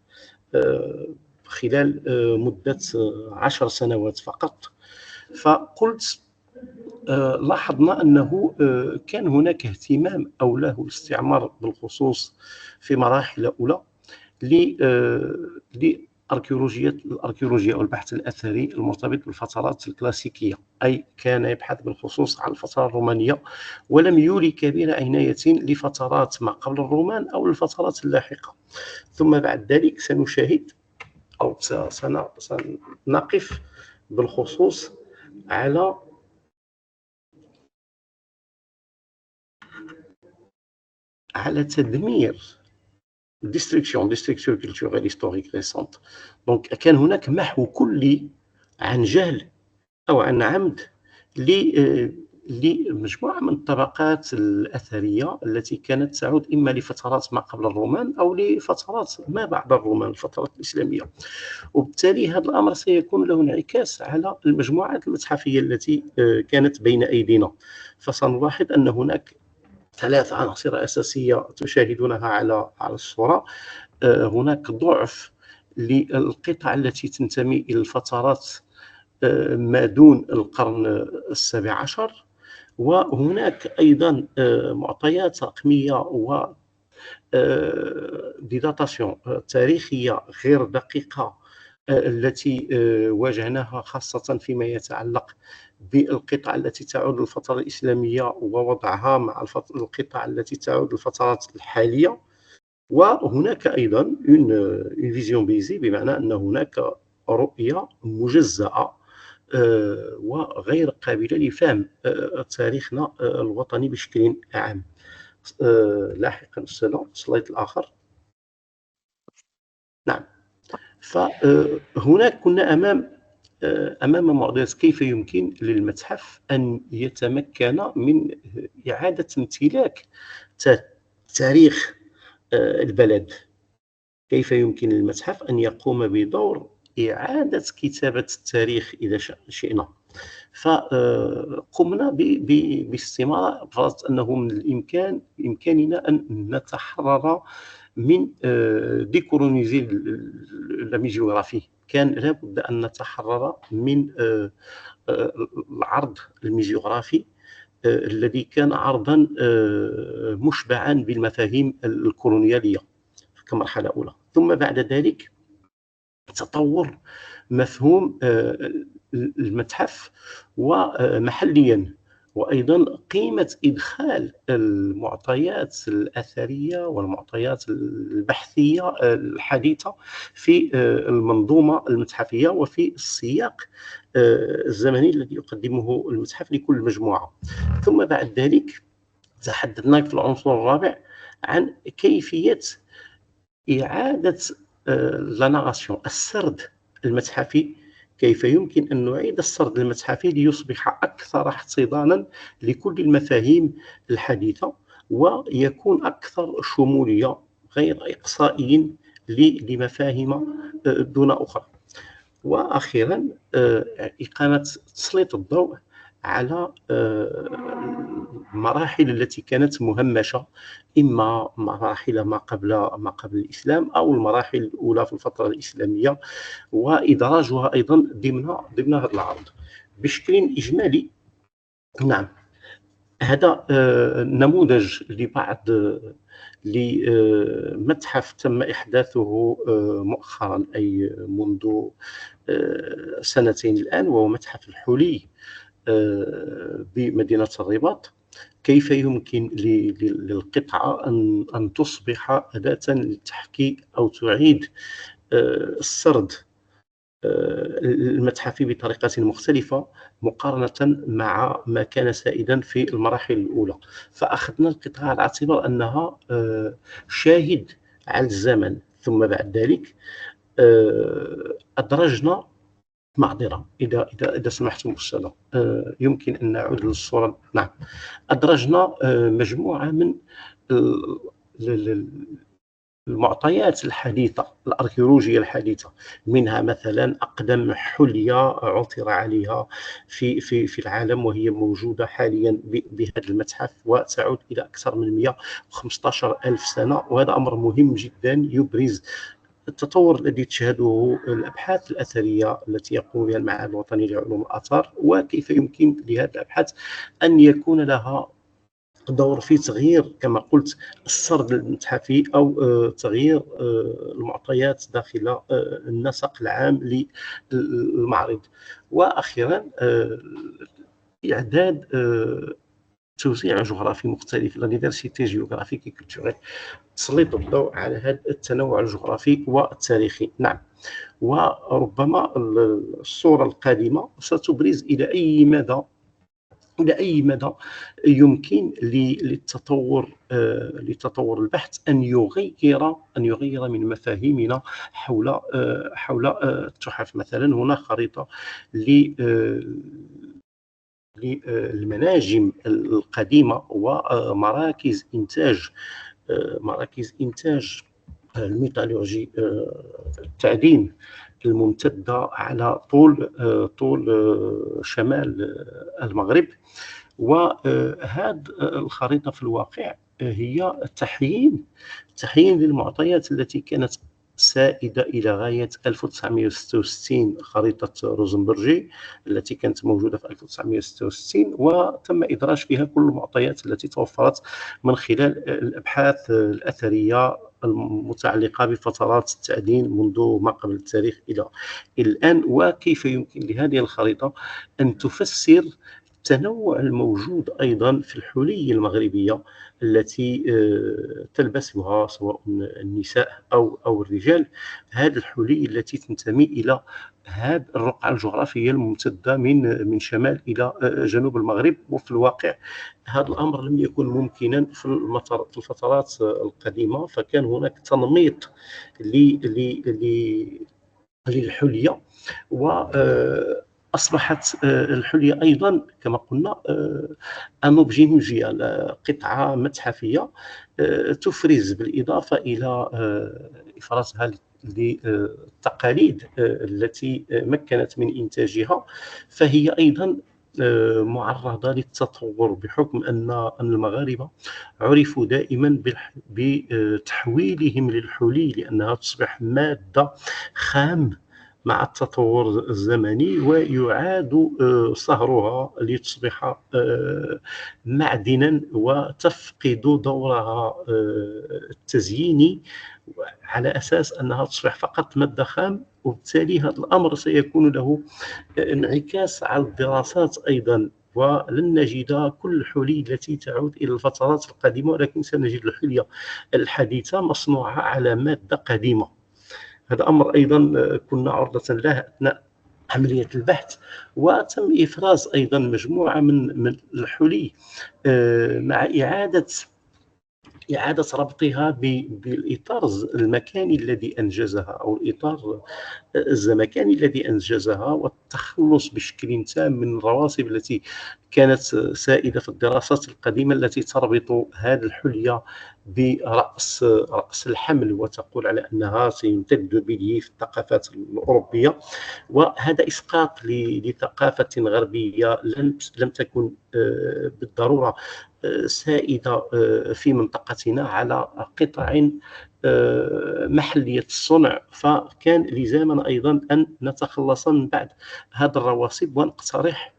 Speaker 3: خلال مدة 10 سنوات فقط. فقلت لاحظنا أنه كان هناك اهتمام أولاه الاستعمار بالخصوص في مراحل أولى الأركيولوجيا والبحث الأثري المرتبط بالفترات الكلاسيكية، أي كان يبحث بالخصوص عن الفترة الرومانية ولم يولي كبير عناية لفترات ما قبل الرومان أو الفترات اللاحقة. ثم بعد ذلك سنشاهد أو سنقف بالخصوص على تدمير destruction culturelle historique récente. Donc كان هناك محو كلي عن جهل أو عن عمد لمجموعة من الطبقات الأثرية التي كانت تعود إما لفترات ما قبل الرومان أو لفترات ما بعد الرومان، الفترات الإسلامية. وبالتالي هذا الأمر سيكون له انعكاس على المجموعات المتحفية التي كانت بين أيدينا. فسنلاحظ أن هناك 3 عناصر أساسية تشاهدونها على الصورة. هناك ضعف للقطع التي تنتمي إلى الفترات ما دون القرن ال17، وهناك أيضا معطيات رقمية و ديداتاسيون تاريخية غير دقيقة التي واجهناها خاصة فيما يتعلق بالقطع التي تعود للفترة الإسلامية ووضعها مع القطع التي تعود للفترات الحالية. وهناك أيضا une vision biaisée، بمعنى أن هناك رؤية مجزأة وغير قابلة لفهم تاريخنا الوطني بشكل عام. لاحقا السلايد الآخر. نعم. فهناك كنا أمام معضلة: كيف يمكن للمتحف أن يتمكن من إعادة امتلاك تاريخ البلد؟ كيف يمكن للمتحف أن يقوم بدور إعادة كتابة التاريخ إذا شئنا؟ فقمنا باستمارة فرضت أنه من بإمكاننا أن نتحرر من ديكولونيزي الميزيوغرافي. كان لابد أن نتحرر من العرض الميزيوغرافي الذي كان عرضا مشبعا بالمفاهيم الكولونيالية كمرحلة أولى. ثم بعد ذلك تطور مفهوم المتحف ومحليا، وأيضا قيمة إدخال المعطيات الأثرية والمعطيات البحثية الحديثة في المنظومة المتحفية وفي السياق الزمني الذي يقدمه المتحف لكل مجموعة. ثم بعد ذلك تحدثنا في العنصر الرابع عن كيفية إعادة لاناراسيون، السرد المتحفي. كيف يمكن أن نعيد السرد المتحفي ليصبح أكثر احتضانا لكل المفاهيم الحديثة، ويكون أكثر شمولية غير إقصائي لمفاهيم دون أخرى. وأخيرا إقامة تسليط الضوء على المراحل التي كانت مهمشة، إما مراحل ما قبل الإسلام أو المراحل الأولى في الفترة الإسلامية، وإدراجها أيضا ضمن هذا العرض بشكل إجمالي. نعم، هذا نموذج لمتحف تم إحداثه مؤخرا، أي منذ سنتين الآن، وهو متحف الحلي بمدينة الرباط. كيف يمكن للقطعة أن تصبح أداة للتحكي أو تعيد السرد المتحفي بطريقة مختلفة مقارنة مع ما كان سائدا في المراحل الأولى. فأخذنا القطعة على اعتبار أنها شاهد على الزمن، ثم بعد ذلك أدرجنا، معذرة إذا سمحتم أستاذة، يمكن أن نعود للصورة. نعم، أدرجنا مجموعة من المعطيات الحديثة الأركيولوجية الحديثة، منها مثلا أقدم حلية عثر عليها في العالم، وهي موجودة حاليا بهذا المتحف وتعود إلى أكثر من 115 ألف سنة. وهذا أمر مهم جدا يبرز التطور الذي تشهده الأبحاث الأثرية التي يقوم بها المعهد الوطني لعلوم الآثار، وكيف يمكن لهذه الأبحاث أن يكون لها دور في تغيير كما قلت السرد المتحفي أو تغيير المعطيات داخل النسق العام للمعرض. وأخيرا إعداد توزيع جغرافي مختلف، لا ديفيرسيتي جيوغرافيك اي كولتوريل، تسليط الضوء على هذا التنوع الجغرافي والتاريخي. نعم، وربما الصورة القادمة ستبرز إلى أي مدى يمكن للتطور البحث أن يغير من مفاهيمنا حول التحف. مثلا هنا خريطة للمناجم القديمة ومراكز إنتاج الميتالورجي، التعدين الممتدة على طول شمال المغرب. وهذه الخريطة في الواقع هي تحيين للمعطيات التي كانت سائدة إلى غاية 1966، خريطة روزنبرجي التي كانت موجودة في 1966، وتم إدراج فيها كل المعطيات التي توفرت من خلال الأبحاث الأثرية المتعلقة بفترات التعدين منذ ما قبل التاريخ إلى الآن. وكيف يمكن لهذه الخريطة أن تفسر التنوع الموجود أيضا في الحلي المغربية التي تلبسها سواء النساء أو الرجال، هذه الحلي التي تنتمي إلى هذه الرقعة الجغرافية الممتدة من شمال إلى جنوب المغرب. وفي الواقع هذا الأمر لم يكن ممكنا في الفترات القديمة، فكان هناك تنميط للحلية، وأصبحت الحلية أيضا كما قلنا أنوبجي موزيال، قطعة متحفية تفرز بالإضافة إلى إفرازها للتقاليد التي مكنت من إنتاجها، فهي أيضا معرضة للتطور، بحكم أن المغاربة عرفوا دائما بتحويلهم للحلي لأنها تصبح مادة خام مع التطور الزمني، ويعاد صهرها لتصبح معدنا وتفقد دورها التزييني على أساس أنها تصبح فقط مادة خام. وبالتالي هذا الأمر سيكون له انعكاس على الدراسات أيضا، ولن نجد كل الحلي التي تعود إلى الفترات القديمة، ولكن سنجد الحلية الحديثة مصنوعة على مادة قديمة. هذا أمر أيضا كنا عرضة له أثناء عملية البحث، وتم إفراز أيضا مجموعة من الحلي مع إعادة إعادة ربطها بالإطار المكاني الذي أنجزها، أو الإطار الزمكاني الذي أنجزها، والتخلص بشكل تام من الرواسب التي كانت سائدة في الدراسات القديمة التي تربط هذه الحلية برأس الحمل، وتقول على أنها سيمتد به في الثقافات الأوروبية. وهذا إسقاط لثقافة غربية لم تكن بالضرورة سائدة في منطقتنا على قطع محلية الصنع، فكان لزاما أيضا أن نتخلص من بعد هذا الرواسب ونقترح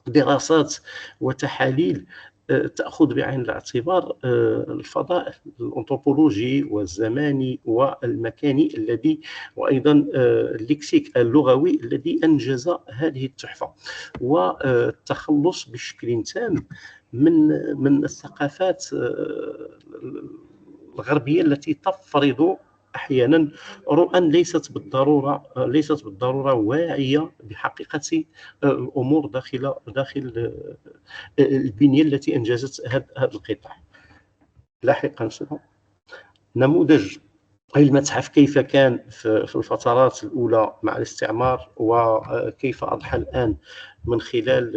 Speaker 3: دراسات وتحاليل تأخذ بعين الاعتبار الفضاء الأنثروبولوجي والزماني والمكاني الذي، وأيضا اللكسيك اللغوي الذي أنجز هذه التحفة، والتخلص بشكل تام من الثقافات الغربية التي تفرض أحيانا رؤى ليست بالضرورة واعية بحقيقة الأمور داخل البنية التي أنجزت هذا القطاع. لاحقا نموذج المتحف كيف كان في الفترات الأولى مع الاستعمار، وكيف أضحى الآن من خلال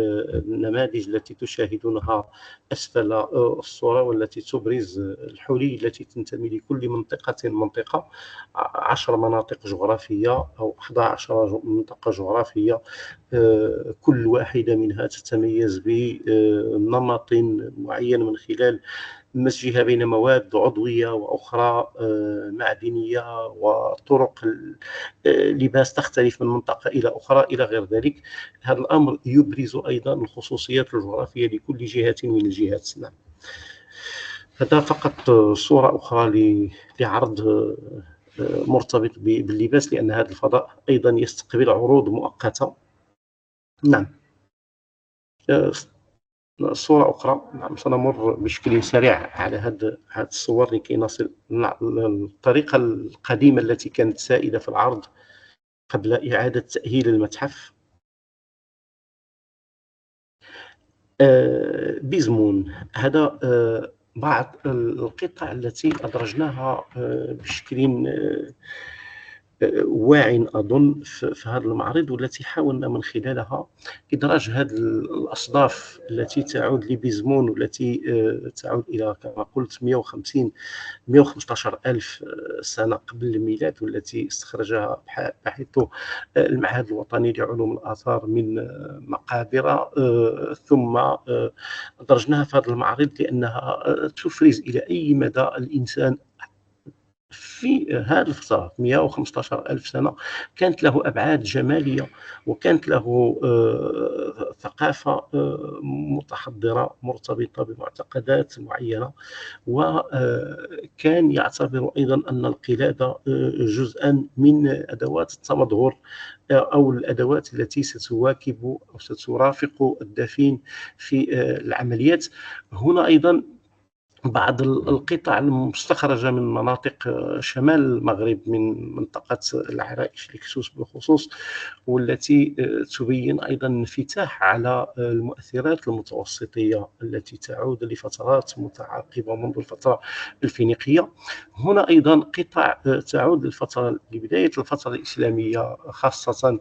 Speaker 3: النماذج التي تشاهدونها أسفل الصورة، والتي تبرز الحلي التي تنتمي لكل منطقة 10 مناطق جغرافية أو 11 منطقة جغرافية، كل واحدة منها تتميز بنمط معين من خلال مزجها بين مواد عضوية وأخرى معدنية، وطرق لباس تختلف من منطقة إلى أخرى إلى غير ذلك. هذا الأمر يبرز أيضا الخصوصيات الجغرافية لكل جهة من الجهات. نعم، هذا فقط صورة أخرى لعرض مرتبط باللباس، لأن هذا الفضاء أيضا يستقبل عروض مؤقتة. نعم، صورة أخرى. نعم، سنمر بشكل سريع على هذه الصور لكي نصل الطريقة القديمة التي كانت سائدة في العرض قبل إعادة تأهيل المتحف. بيزمون، هذا بعض القطع التي أدرجناها بشكل واعٍ أظن في هذا المعرض، والتي حاولنا من خلالها إدراج هذه الأصداف التي تعود لبيزمون، والتي تعود إلى كما قلت 115 ألف سنة قبل الميلاد، والتي استخرجها باحث المعهد الوطني لعلوم الآثار من مقابر، ثم أدرجناها في هذا المعرض لأنها تفرز إلى أي مدى الإنسان في هذه الفترة 115 ألف سنة كانت له أبعاد جمالية، وكانت له ثقافة متحضرة مرتبطة بمعتقدات معينة، وكان يعتبر أيضا أن القلادة جزءا من أدوات التمظهر أو الأدوات التي ستواكب أو سترافق الدفين في العمليات. هنا أيضا بعض القطع المستخرجة من مناطق شمال المغرب، من منطقة العرائش لكسوس بالخصوص، والتي تبين أيضا انفتاح على المؤثرات المتوسطية التي تعود لفترات متعاقبة منذ الفترة الفينيقية. هنا أيضا قطع تعود لبداية الفترة الإسلامية، خاصة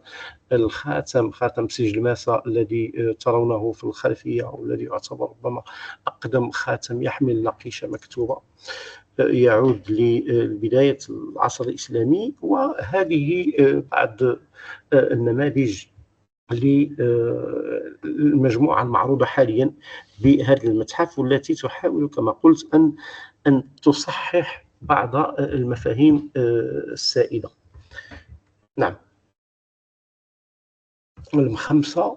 Speaker 3: خاتم سجل ماسة الذي ترونه في الخلفية، والذي يعتبر ربما أقدم خاتم يحمل نقيشة مكتوبة، يعود لبداية العصر الإسلامي. وهذه بعض النماذج للمجموعة المعروضة حاليا بهذا المتحف، والتي تحاول كما قلت أن تصحح بعض المفاهيم السائدة. نعم، الخمسة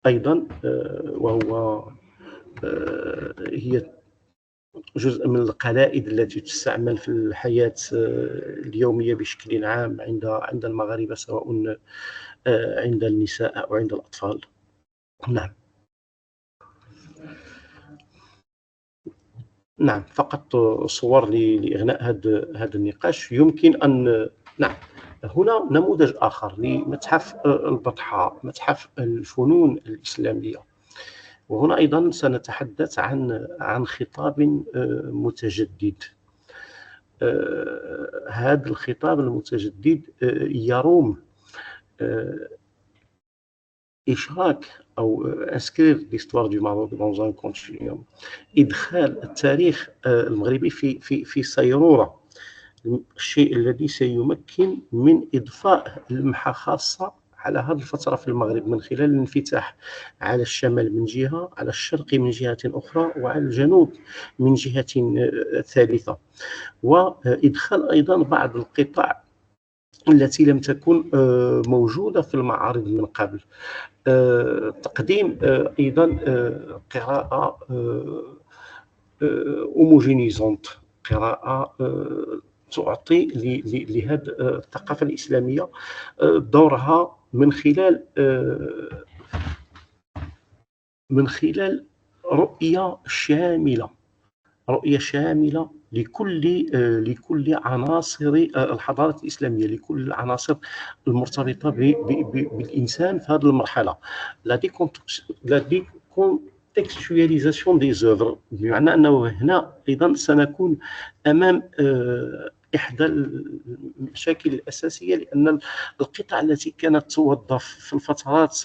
Speaker 3: أيضا، وهو هي جزء من القلائد التي تستعمل في الحياة اليومية بشكل عام عند المغاربة، سواء عند النساء أو عند الأطفال. نعم. نعم، فقط صور لإغناء هذا النقاش. يمكن أن نعم، هنا نموذج آخر لمتحف البطحاء، متحف الفنون الإسلامية، وهنا أيضا سنتحدث عن خطاب متجدد. هذا الخطاب المتجدد يروم إشراك أو inscrire l'histoire du Maroc dans un continuum، إدخال التاريخ المغربي في صيرورة، الشيء الذي سيمكن من إضفاء لمحة خاصة على هذه الفترة في المغرب من خلال الانفتاح على الشمال من جهة، على الشرق من جهة أخرى، وعلى الجنوب من جهة ثالثة، وإدخال أيضا بعض القطع التي لم تكن موجودة في المعارض من قبل، تقديم أيضا قراءة هوموجينيزونت، قراءة تعطي لهذه الثقافة الإسلامية دورها من خلال رؤية شاملة لكل عناصر الحضارة الإسلامية، لكل العناصر المرتبطة بالإنسان في هذه المرحلة. لا ديكونتكستواليزاسيون دي زوفر، بمعنى أنه هنا أيضا سنكون أمام إحدى المشاكل الأساسية، لأن القطع التي كانت توظف في الفترات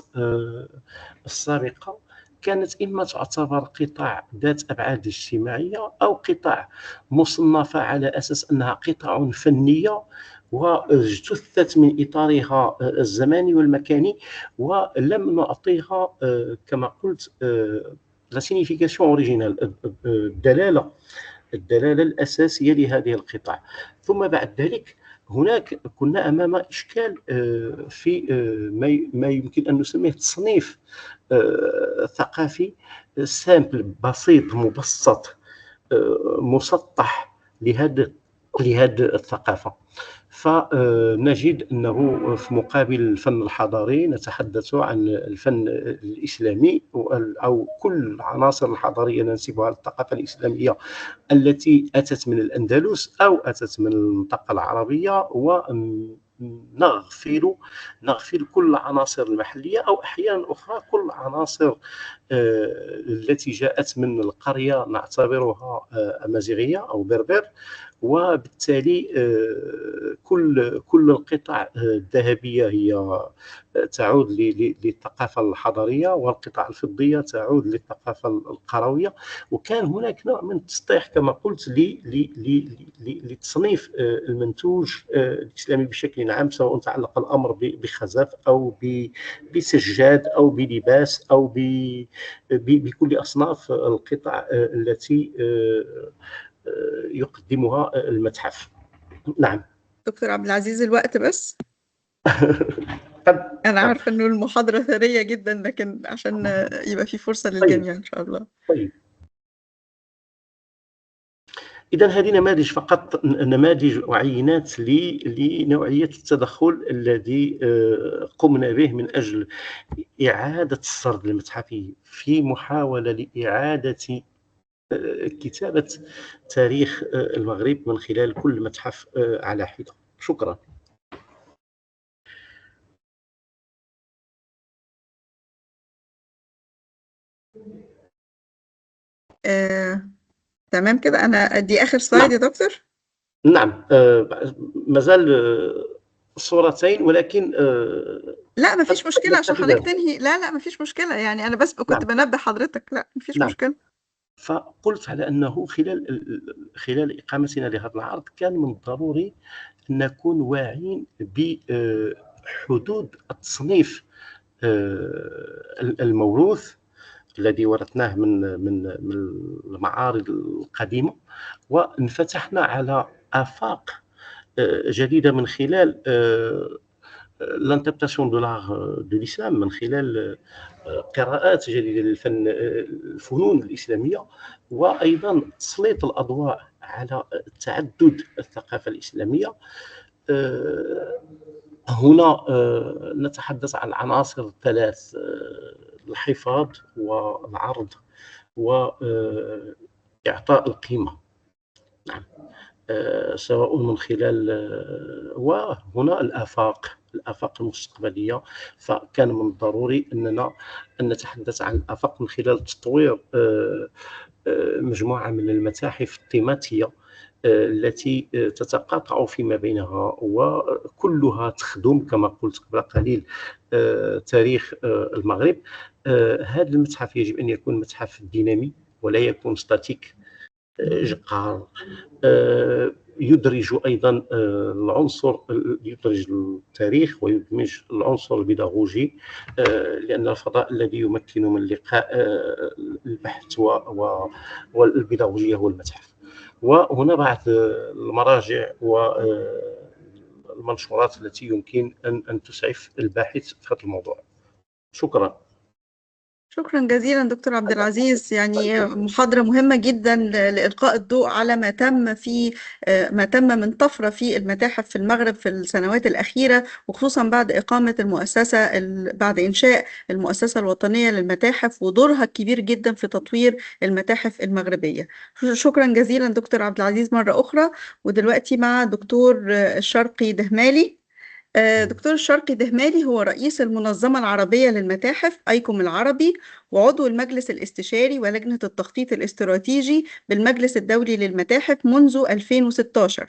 Speaker 3: السابقة كانت إما تعتبر قطع ذات أبعاد اجتماعية أو قطع مصنفة على أساس أنها قطع فنية واجتثت من إطارها الزماني والمكاني، ولم نعطيها كما قلت لا سينيفيكاسيون أوريجينال، الدلالة الأساسية لهذه القطع. ثم بعد ذلك هناك كنا أمام إشكال في ما يمكن أن نسميه تصنيف ثقافي سامبل، بسيط مبسط مسطح لهذه الثقافة. فنجد أنه في مقابل الفن الحضاري نتحدث عن الفن الإسلامي أو كل العناصر الحضارية ننسبها للثقافة الإسلامية التي أتت من الأندلس أو أتت من المنطقة العربية، ونغفل كل العناصر المحلية أو أحيانا أخرى كل العناصر التي جاءت من القرية نعتبرها أمازيغية أو بربر، وبالتالي كل القطع الذهبية هي تعود للثقافة الحضارية، والقطع الفضية تعود للثقافة القروية. وكان هناك نوع من التسطيح كما قلت لتصنيف المنتوج الإسلامي بشكل عام، سواء تعلق الأمر بخزف أو بسجاد أو بلباس أو بكل أصناف القطع التي يقدمها المتحف. نعم
Speaker 1: دكتور عبد العزيز، الوقت بس أنا عارفة إنه المحاضرة ثرية جدا، لكن عشان يبقى في فرصة للجميع إن شاء الله.
Speaker 3: طيب، إذا هذه نماذج فقط، نماذج وعينات لنوعية التدخل الذي قمنا به من أجل إعادة السرد المتحفي في محاولة لإعادة كتابة تاريخ المغرب من خلال كل متحف على حدة. شكرا.
Speaker 1: تمام كده، أنا دي آخر سلايد يا دكتور؟
Speaker 3: نعم، مازال صورتين، ولكن
Speaker 1: لا مفيش مشكلة عشان حضرتك تنهي. لا مفيش مشكلة، يعني أنا بس كنت بنبه حضرتك. لا مفيش مشكلة.
Speaker 3: فقلت على أنه خلال إقامتنا لهذا العرض كان من الضروري أن نكون واعين بحدود التصنيف الموروث الذي ورثناه من المعارض القديمة، وانفتحنا على آفاق جديدة من خلال l'adaptation de l'art de l'islam، من خلال قراءات جديدة الفنون الإسلامية، وأيضا تسليط الأضواء على تعدد الثقافة الإسلامية. هنا نتحدث عن عناصر الثلاث: الحفاظ والعرض وإعطاء القيمة. نعم، سواء من خلال وهنا الآفاق المستقبلية. فكان من الضروري أن نتحدث عن الآفاق من خلال تطوير مجموعة من المتاحف التيماتية التي تتقاطع فيما بينها، وكلها تخدم كما قلت قبل قليل تاريخ المغرب. هذا المتحف يجب أن يكون متحف دينامي ولا يكون ستاتيك جقار. يدرج أيضا يدرج التاريخ ويدمج العنصر البيداغوجي، لأن الفضاء الذي يمكن من لقاء البحث والبيداغوجية هو المتحف. وهنا بعض المراجع والمنشورات التي يمكن أن تسعف الباحث في هذا الموضوع. شكرا.
Speaker 1: شكرا جزيلا دكتور عبد العزيز، يعني محاضرة مهمة جدا لإلقاء الضوء على ما تم من طفرة في المتاحف في المغرب في السنوات الأخيرة، وخصوصا بعد إقامة بعد إنشاء المؤسسة الوطنية للمتاحف ودورها الكبير جدا في تطوير المتاحف المغربية. شكرا جزيلا دكتور عبد العزيز مرة أخرى. ودلوقتي مع دكتور الشرقي دهمالي. دكتور الشرقي دهمالي هو رئيس المنظمة العربية للمتاحف أيكوم العربي، وعضو المجلس الاستشاري ولجنة التخطيط الاستراتيجي بالمجلس الدولي للمتاحف منذ 2016،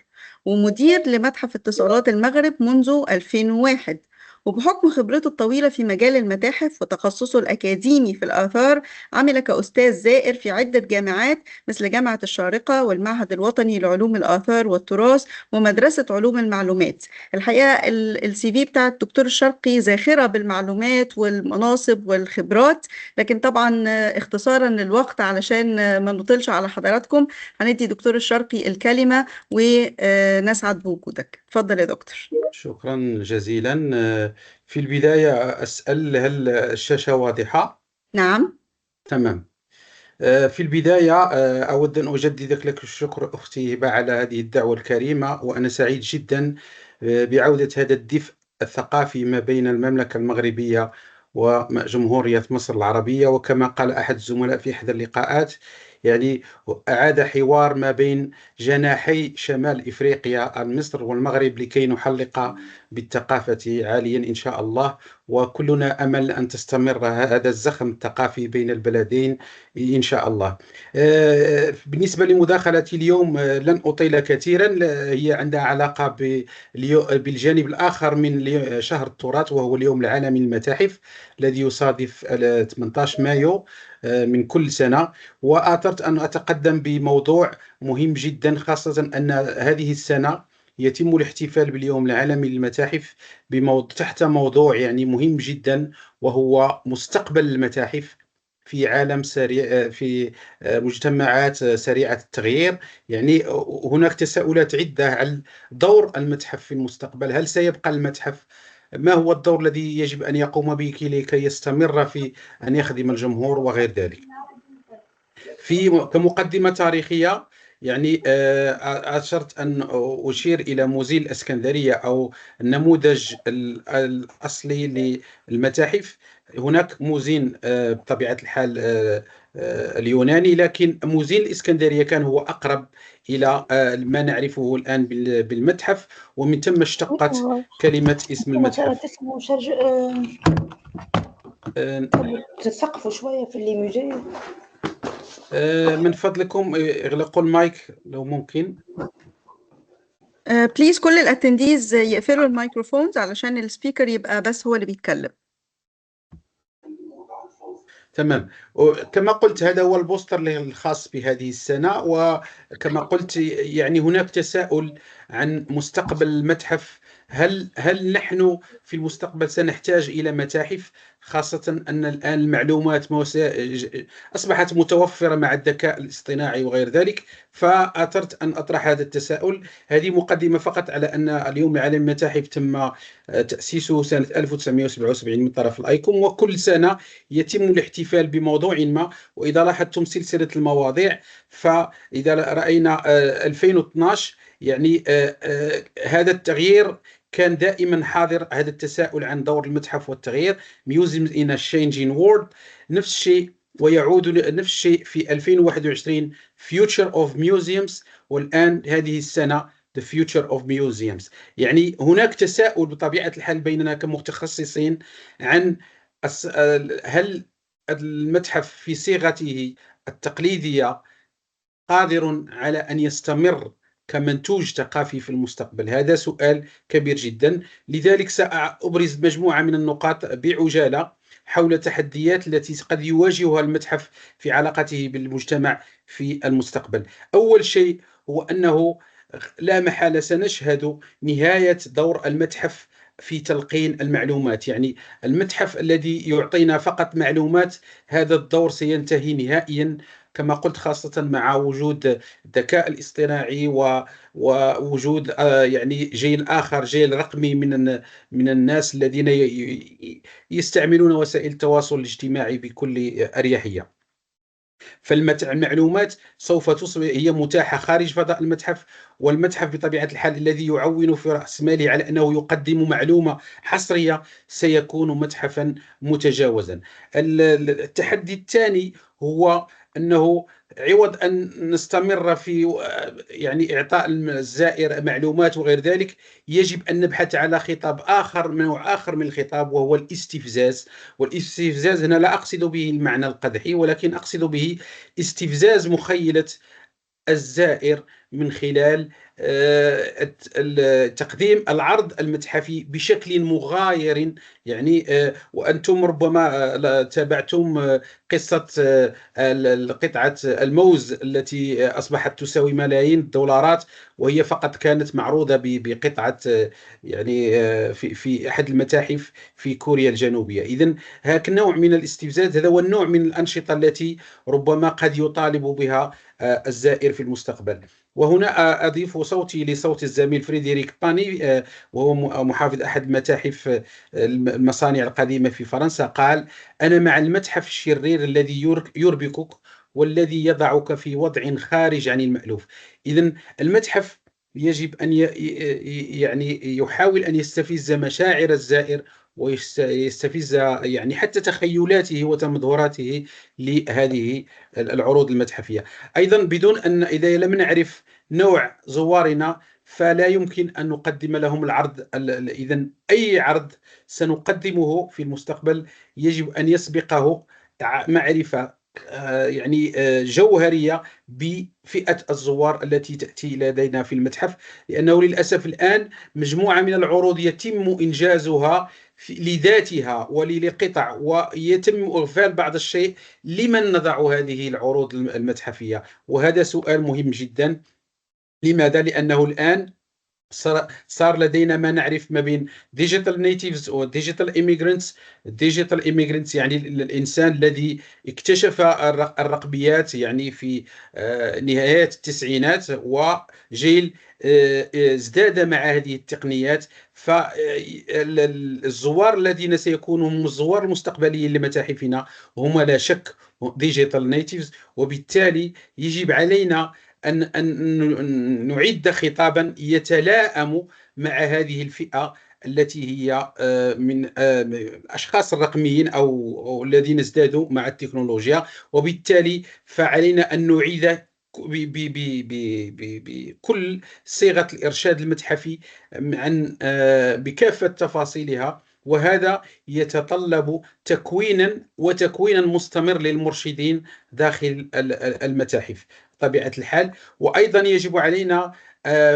Speaker 1: ومدير لمتحف اتصالات المغرب منذ 2001. وبحكم خبرته الطويلة في مجال المتاحف وتخصصه الأكاديمي في الآثار، عمل كأستاذ زائر في عدة جامعات مثل جامعة الشارقة والمعهد الوطني لعلوم الآثار والتراث ومدرسة علوم المعلومات. الحقيقة السي في بتاع الدكتور الشرقي زاخرة بالمعلومات والمناصب والخبرات، لكن طبعا اختصارا للوقت علشان ما نطلش على حضراتكم هندي دكتور الشرقي الكلمة ونسعد بوجودك. اتفضل يا دكتور.
Speaker 4: شكرا جزيلا. في البداية أسأل هل الشاشة واضحة؟
Speaker 1: نعم
Speaker 4: تمام. في البداية أود أن أجدد لك الشكر أختي هبة على هذه الدعوة الكريمة، وأنا سعيد جدا بعودة هذا الدفء الثقافي ما بين المملكة المغربية وجمهورية مصر العربية. وكما قال أحد الزملاء في إحدى اللقاءات، يعني أعاد حوار ما بين جناحي شمال إفريقيا مصر والمغرب لكي نحلق بالثقافة عاليا إن شاء الله، وكلنا أمل أن تستمر هذا الزخم الثقافي بين البلدين إن شاء الله. بالنسبة لمداخلتي اليوم لن أطيل كثيرا، هي عندها علاقة بالجانب الآخر من شهر التراث، وهو اليوم العالمي للمتاحف الذي يصادف 18 مايو من كل سنة. وآثرت أن أتقدم بموضوع مهم جدا، خاصة أن هذه السنة يتم الاحتفال باليوم العالمي للمتاحف تحت موضوع يعني مهم جدا، وهو مستقبل المتاحف في عالم سريع، في مجتمعات سريعة التغيير. يعني هناك تساؤلات عدة عن دور المتحف في المستقبل. هل سيبقى المتحف؟ ما هو الدور الذي يجب أن يقوم به لكي يستمر في أن يخدم الجمهور وغير ذلك؟ كمقدمة تاريخية، يعني أشرت أن أشير إلى موزيل الإسكندرية أو النموذج الأصلي للمتاحف. هناك موزين بطبيعة الحال اليوناني، لكن موزين الإسكندرية كان هو أقرب إلى ما نعرفه الآن بالمتحف، ومن ثم اشتقت كلمة اسم المتحف.
Speaker 5: تسقفوا شوية في الليموجي.
Speaker 4: من فضلكم اغلقوا المايك لو ممكن.
Speaker 1: بليز كل الاتنديز يقفلوا الميكروفونز علشان السبيكر يبقى بس هو اللي بيتكلم.
Speaker 4: تمام. كما قلت هذا هو البوستر الخاص بهذه السنة، وكما قلت يعني هناك تساؤل عن مستقبل المتحف. هل نحن في المستقبل سنحتاج إلى متاحف، خاصة أن الآن المعلومات أصبحت متوفرة مع الذكاء الاصطناعي وغير ذلك؟ فأثرت أن أطرح هذا التساؤل. هذه مقدمة فقط على أن اليوم العالمي للمتاحف تم تأسيسه سنة 1977 من طرف الأيكوم، وكل سنة يتم الاحتفال بموضوع ما. وإذا لاحظتم سلسلة المواضيع، فإذا رأينا 2012 يعني هذا التغيير كان دائما حاضر، هذا التساؤل عن دور المتحف والتغيير. Museums in a Changing World. نفس الشيء ويعود نفس الشيء في 2021 Future of Museums، والآن هذه السنة The Future of Museums. يعني هناك تساؤل بطبيعة الحال بيننا كمتخصصين عن هل المتحف في صيغته التقليدية قادر على أن يستمر كمنتوج ثقافي في المستقبل؟ هذا سؤال كبير جدا. لذلك سأبرز مجموعة من النقاط بعجالة حول التحديات التي قد يواجهها المتحف في علاقته بالمجتمع في المستقبل. أول شيء هو أنه لا محالة سنشهد نهاية دور المتحف في تلقين المعلومات. يعني المتحف الذي يعطينا فقط معلومات، هذا الدور سينتهي نهائيا كما قلت، خاصة مع وجود الذكاء الاصطناعي ووجود يعني جيل آخر، جيل رقمي من الناس الذين يستعملون وسائل التواصل الاجتماعي بكل أريحية. فالمعلومات سوف تصبح هي متاحة خارج فضاء المتحف، والمتحف بطبيعة الحال الذي يعول في رأس ماله على أنه يقدم معلومة حصرية سيكون متحفا متجاوزا. التحدي الثاني هو أنه عوض أن نستمر في يعني إعطاء الزائر معلومات وغير ذلك، يجب أن نبحث على خطاب آخر، نوع آخر من الخطاب، وهو الاستفزاز. والاستفزاز هنا لا أقصد به المعنى القدحي، ولكن أقصد به استفزاز مخيلة الزائر من خلال تقديم العرض المتحفي بشكل مغاير. يعني وأنتم ربما تابعتم قصة قطعة الموز التي أصبحت تساوي ملايين الدولارات، وهي فقط كانت معروضة بقطعة يعني في أحد المتاحف في كوريا الجنوبية. إذن هاك نوع من الاستفزاز، هذا هو النوع من الأنشطة التي ربما قد يطالب بها الزائر في المستقبل. وهنا أضيف صوتي لصوت الزميل فريدريك باني، وهو محافظ أحد المتاحف المصانع القديمة في فرنسا. قال: أنا مع المتحف الشرير الذي يربكك والذي يضعك في وضع خارج عن المألوف. إذن المتحف يجب أن يعني يحاول أن يستفز مشاعر الزائر ويستفز يعني حتى تخيلاته وتمظهراته لهذه العروض المتحفية. أيضا بدون أن إذا لم نعرف نوع زوارنا فلا يمكن أن نقدم لهم العرض. إذن أي عرض سنقدمه في المستقبل يجب أن يسبقه معرفة يعني جوهرية بفئة الزوار التي تأتي لدينا في المتحف، لأنه للأسف الآن مجموعة من العروض يتم إنجازها لذاتها وللقطع، ويتم إغفال بعض الشيء. لمن نضع هذه العروض المتحفية؟ وهذا سؤال مهم جدا. لماذا؟ لأنه الآن صار لدينا ما نعرف ما بين ديجيتال نيتيفز وديجيتال إيميغرانتس. ديجيتال إيميغرانتس يعني الإنسان الذي اكتشف الرقميات يعني في نهايات التسعينات، وجيل ازداد مع هذه التقنيات. فالزوار الذين سيكونوا هم الزوار المستقبليين لمتاحفنا هم لا شك ديجيتال نيتيفز، وبالتالي يجب علينا أن نعد خطابا يتلائم مع هذه الفئة التي هي من الأشخاص الرقميين أو الذين ازدادوا مع التكنولوجيا. وبالتالي فعلينا أن نعيد بكل صيغة الإرشاد المتحفي عن بكافة تفاصيلها، وهذا يتطلب تكوينا مستمر للمرشدين داخل المتاحف بطبيعة الحال. وأيضا يجب علينا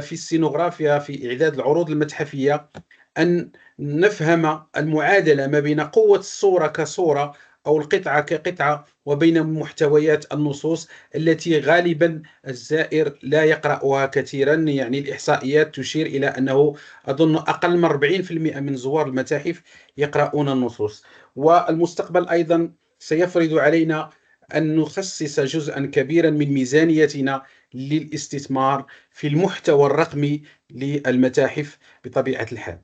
Speaker 4: في السينوغرافيا في إعداد العروض المتحفية أن نفهم المعادلة ما بين قوة الصورة كصورة أو القطعة كقطعة وبين محتويات النصوص التي غالبا الزائر لا يقرأها كثيرا. يعني الإحصائيات تشير إلى أنه أظن أقل من 40% من زوار المتاحف يقرؤون النصوص. والمستقبل أيضا سيفرض علينا أن نخصص جزءا كبيرا من ميزانيتنا للاستثمار في المحتوى الرقمي للمتاحف بطبيعة الحال.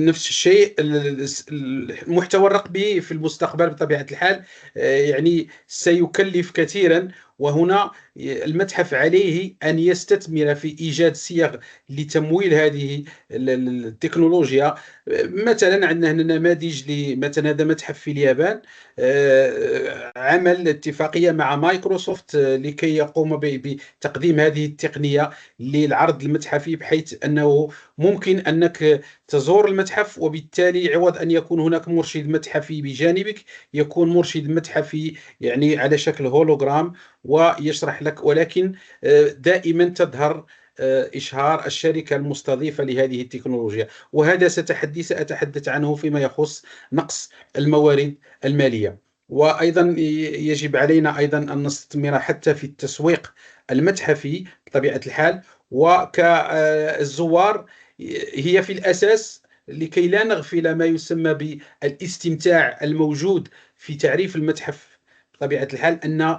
Speaker 4: نفس الشيء المحتوى الرقمي في المستقبل بطبيعة الحال يعني سيكلف كثيرا، وهنا المتحف عليه أن يستثمر في إيجاد صيغ لتمويل هذه التكنولوجيا. مثلا عندنا هنا نماذج مثلا هذا متحف في اليابان عمل اتفاقية مع مايكروسوفت لكي يقوم بتقديم هذه التقنية للعرض المتحفي، بحيث أنه ممكن أنك تزور المتحف، وبالتالي عوض أن يكون هناك مرشد متحفي بجانبك يكون مرشد متحفي يعني على شكل هولوغرام ويشرح لك، ولكن دائما تظهر إشهار الشركة المستضيفة لهذه التكنولوجيا. وهذا سأتحدث عنه فيما يخص نقص الموارد المالية. وأيضا يجب علينا أيضا أن نستثمر حتى في التسويق المتحفي بطبيعة الحال. وكالزوار هي في الأساس لكي لا نغفل ما يسمى بالاستمتاع الموجود في تعريف المتحف بطبيعة الحال، أن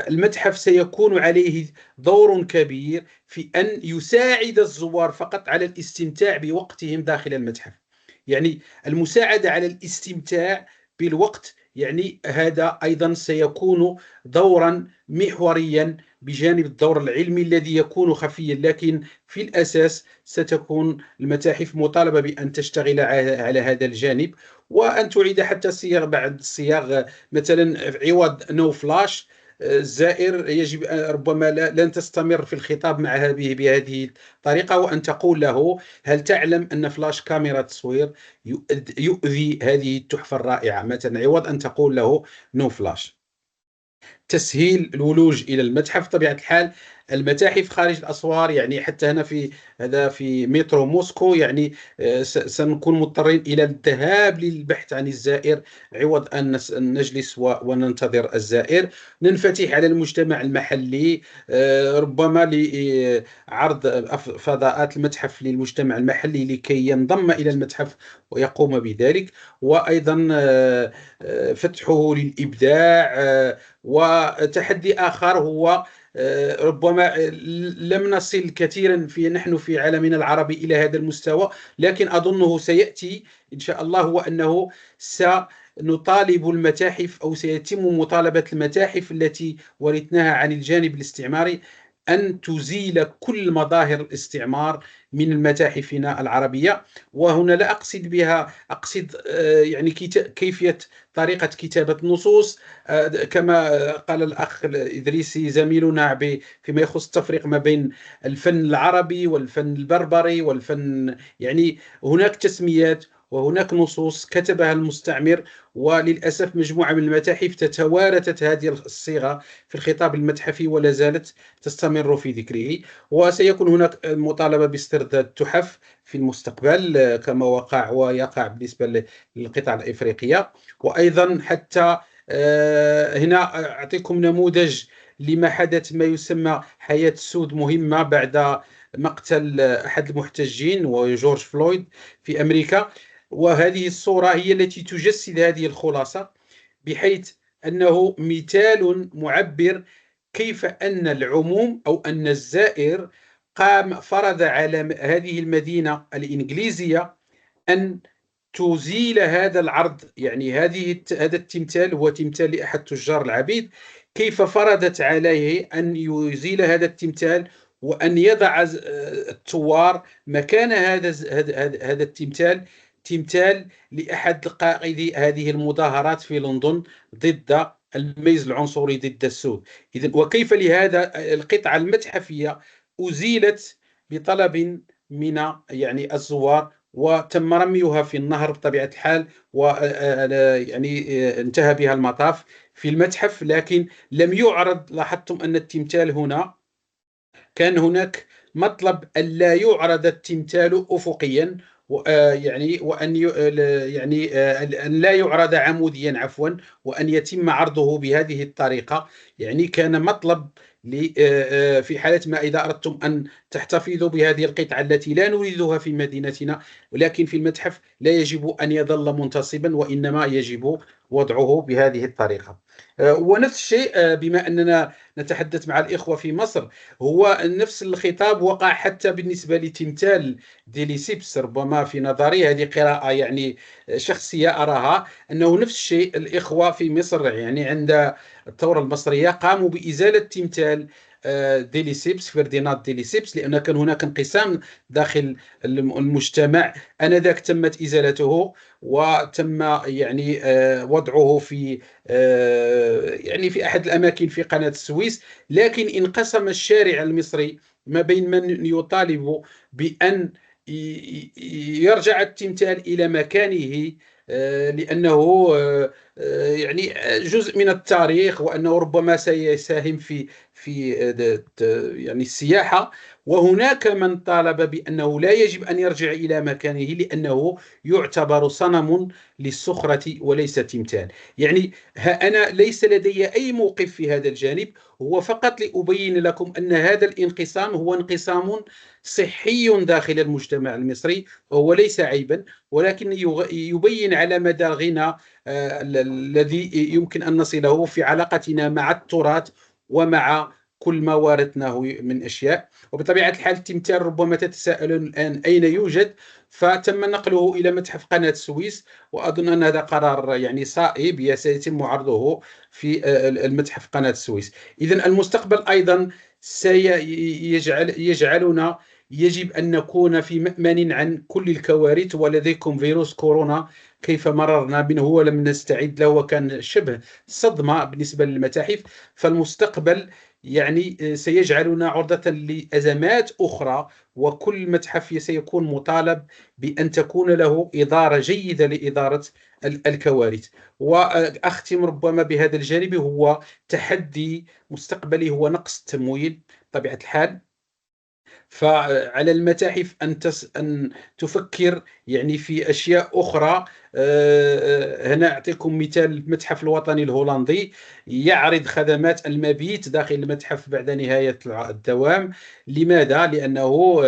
Speaker 4: المتحف سيكون عليه دور كبير في أن يساعد الزوار فقط على الاستمتاع بوقتهم داخل المتحف. يعني المساعدة على الاستمتاع بالوقت، يعني هذا أيضا سيكون دورا محوريا بجانب الدور العلمي الذي يكون خفيا، لكن في الأساس ستكون المتاحف مطالبة بأن تشتغل على هذا الجانب، وأن تعيد حتى بعض الصياغ. مثلا عوض نو فلاش، الزائر يجب ربما لن تستمر في الخطاب معه بهذه الطريقة، وأن تقول له: هل تعلم أن فلاش كاميرا تصوير يؤذي هذه التحفة الرائعة؟ مثلا عوض أن تقول له نو فلاش. تسهيل الولوج إلى المتحف. طبيعة الحال المتاحف خارج الأسوار، يعني حتى هنا في مترو موسكو، يعني سنكون مضطرين إلى الذهاب للبحث عن الزائر عوض أن نجلس وننتظر الزائر. ننفتح على المجتمع المحلي، ربما لعرض فضاءات المتحف للمجتمع المحلي لكي ينضم إلى المتحف ويقوم بذلك. وأيضا فتحه للإبداع. وتحدي آخر هو ربما لم نصل كثيرا نحن في عالمنا العربي إلى هذا المستوى، لكن أظنه سيأتي إن شاء الله، هو أنه سنطالب المتاحف أو سيتم مطالبة المتاحف التي ورثناها عن الجانب الاستعماري أن تزيل كل مظاهر الاستعمار من المتاحفنا العربية. وهنا لا أقصد بها، أقصد يعني كيفية طريقة كتابة نصوص، كما قال الأخ الإدريسي زميلنا فيما يخص التفريق ما بين الفن العربي والفن البربري والفن، يعني هناك تسميات وهناك نصوص كتبها المستعمر، وللأسف مجموعة من المتاحف تتوارثت هذه الصيغة في الخطاب المتحفي ولا زالت تستمر في ذكره. وسيكون هناك مطالبة باسترداد تحف في المستقبل كما وقع ويقع بالنسبة للقطع الإفريقية. وأيضا حتى هنا أعطيكم نموذج لما حدث، ما يسمى حياة سود مهمة بعد مقتل أحد المحتجين وجورج فلويد في أمريكا. وهذه الصورة هي التي تجسد هذه الخلاصة، بحيث أنه مثال معبر كيف أن العموم أو أن الزائر فرض على هذه المدينة الإنجليزية أن تزيل هذا العرض. يعني هذا التمثال هو تمثال لأحد تجار العبيد، كيف فرضت عليه أن يزيل هذا التمثال وأن يضع الثوار مكان هذا التمثال، تمثال لأحد قائدي هذه المظاهرات في لندن ضد الميز العنصري ضد السود. إذن وكيف لهذا القطعة المتحفية أزيلت بطلب من يعني الزوار، وتم رميها في النهر بطبيعة الحال، يعني انتهى بها المطاف في المتحف، لكن لم يعرض. لاحظتم أن التمثال هنا كان هناك مطلب أن لا يعرض التمثال أفقيا، يعني وأن يعني أن لا يعرض عموديا عفوا، وأن يتم عرضه بهذه الطريقة. يعني كان مطلب في حالة ما إذا أردتم أن تحتفظوا بهذه القطعة التي لا نريدها في مدينتنا ولكن في المتحف، لا يجب أن يظل منتصبا، وإنما يجب وضعه بهذه الطريقة. ونفس الشيء بما أننا نتحدث مع الإخوة في مصر، هو نفس الخطاب وقع حتى بالنسبة لتمثال ديليسيبس. ربما في نظري هذه قراءة يعني شخصية أراها أنه نفس الشيء. الإخوة في مصر يعني الثورة المصرية قاموا بإزالة تمثال ديليسيبس، فرديناند ديليسيبس، لأن كان هناك انقسام داخل المجتمع. آنذاك تمت إزالته وتم يعني وضعه في يعني في أحد الأماكن في قناة السويس، لكن انقسم الشارع المصري ما بين من يطالب بأن يرجع التمثال إلى مكانه لأنه يعني جزء من التاريخ، وأنه ربما سيساهم في يعني السياحة. وهناك من طالب بأنه لا يجب أن يرجع إلى مكانه لأنه يعتبر صنم للسخرة وليس تمثال. يعني أنا ليس لدي أي موقف في هذا الجانب، هو فقط لأبين لكم أن هذا الانقسام هو انقسام صحي داخل المجتمع المصري، وهو ليس عيبا، ولكن يبين على مدى الغنى الذي يمكن أن نصله في علاقتنا مع التراث ومع كل ما وارثناه من أشياء. وبطبيعة الحال التمثال ربما تتساءلون الآن أين يوجد، فتم نقله إلى متحف قناة السويس، وأظن أن هذا قرار يعني صائب سيتم عرضه في المتحف قناة السويس. إذن المستقبل أيضا يجعلنا يجب أن نكون في مأمن عن كل الكوارث. ولديكم فيروس كورونا كيف مررنا منه ولم نستعد له، وكان شبه صدمة بالنسبة للمتاحف. فالمستقبل يعني سيجعلنا عرضة لأزمات أخرى، وكل متحف سيكون مطالب بأن تكون له إدارة جيدة لإدارة الكوارث. وأختم ربما بهذا الجانب، هو تحدي مستقبلي هو نقص التمويل بطبيعة الحال. فعلى المتاحف أن تفكر يعني في أشياء أخرى. هنا أعطيكم مثال: المتحف الوطني الهولندي يعرض خدمات المبيت داخل المتحف بعد نهاية الدوام. لماذا؟ لأنه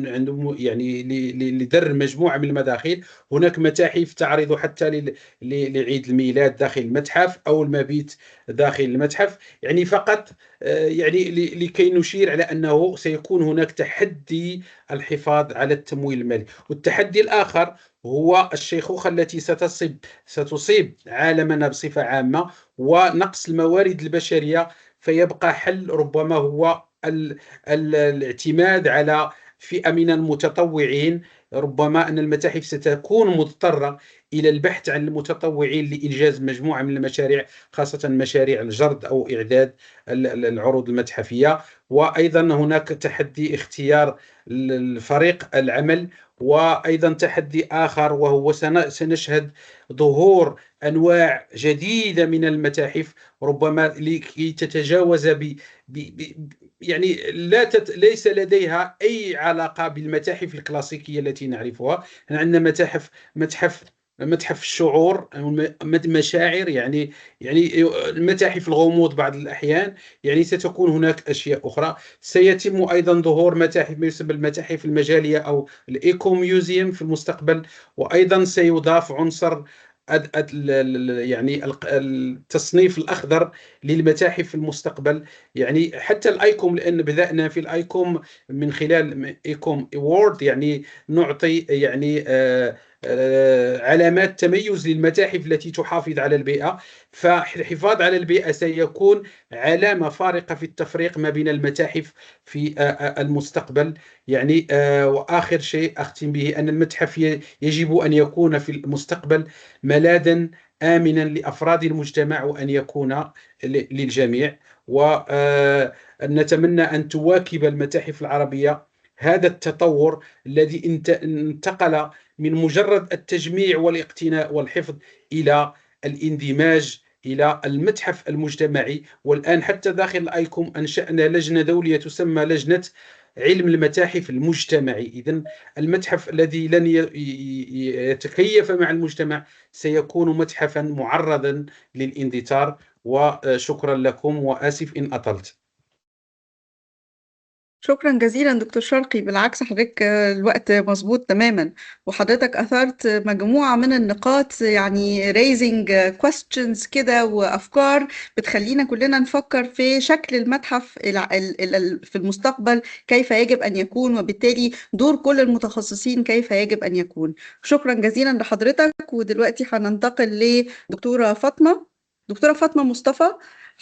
Speaker 4: عنده يعني لدر مجموعة من المداخل. هناك متاحف تعرض حتى لعيد الميلاد داخل المتحف أو المبيت داخل المتحف. يعني فقط يعني لكي نشير على أنه سيكون هناك تحدي الحفاظ على التمويل المالي. والتحدي الآخر هو الشيخوخة التي ستصيب عالمنا بصفة عامة ونقص الموارد البشرية. فيبقى حل ربما هو الاعتماد على فئة من المتطوعين. ربما أن المتاحف ستكون مضطرة إلى البحث عن المتطوعين لإنجاز مجموعة من المشاريع، خاصة مشاريع الجرد أو إعداد العروض المتحفية. وأيضا هناك تحدي اختيار الفريق العمل. وأيضا تحدي آخر وهو سنشهد ظهور أنواع جديدة من المتاحف، ربما لكي تتجاوز يعني ليس لديها أي علاقة بالمتاحف الكلاسيكية التي نعرفها. عندنا متحف الشعور، مشاعر، يعني متاحف الغموض بعض الأحيان. يعني ستكون هناك أشياء أخرى. سيتم أيضا ظهور متاحف ما يسمى المتاحف المجالية أو الإيكو ميوزيوم في المستقبل. وأيضا سيضاف عنصر يعني التصنيف الأخضر للمتاحف في المستقبل. يعني حتى الآيكوم، لأن بدأنا في الآيكوم من خلال إيكوم إيوورد، يعني نعطي يعني علامات تميز للمتاحف التي تحافظ على البيئة. فالحفاظ على البيئة سيكون علامة فارقة في التفريق ما بين المتاحف في المستقبل. يعني وآخر شيء أختم به، أن المتحف يجب أن يكون في المستقبل ملاذا آمنا لأفراد المجتمع، وأن يكون للجميع. ونتمنى أن تواكب المتاحف العربية هذا التطور الذي انتقل من مجرد التجميع والاقتناء والحفظ إلى الاندماج، إلى المتحف المجتمعي. والآن حتى داخل الآيكوم أنشأنا لجنة دولية تسمى لجنة علم المتاحف المجتمعي. إذن المتحف الذي لن يتكيف مع المجتمع سيكون متحفا معرضا للاندثار. وشكرا لكم، وآسف إن أطلت.
Speaker 1: شكرا جزيلا دكتور شرقي. بالعكس حضرتك الوقت مظبوط تماما، وحضرتك أثرت مجموعة من النقاط، يعني raising questions كده وأفكار بتخلينا كلنا نفكر في شكل المتحف في المستقبل كيف يجب أن يكون، وبالتالي دور كل المتخصصين كيف يجب أن يكون. شكرا جزيلا لحضرتك. ودلوقتي هننتقل لدكتورة فاطمة مصطفى.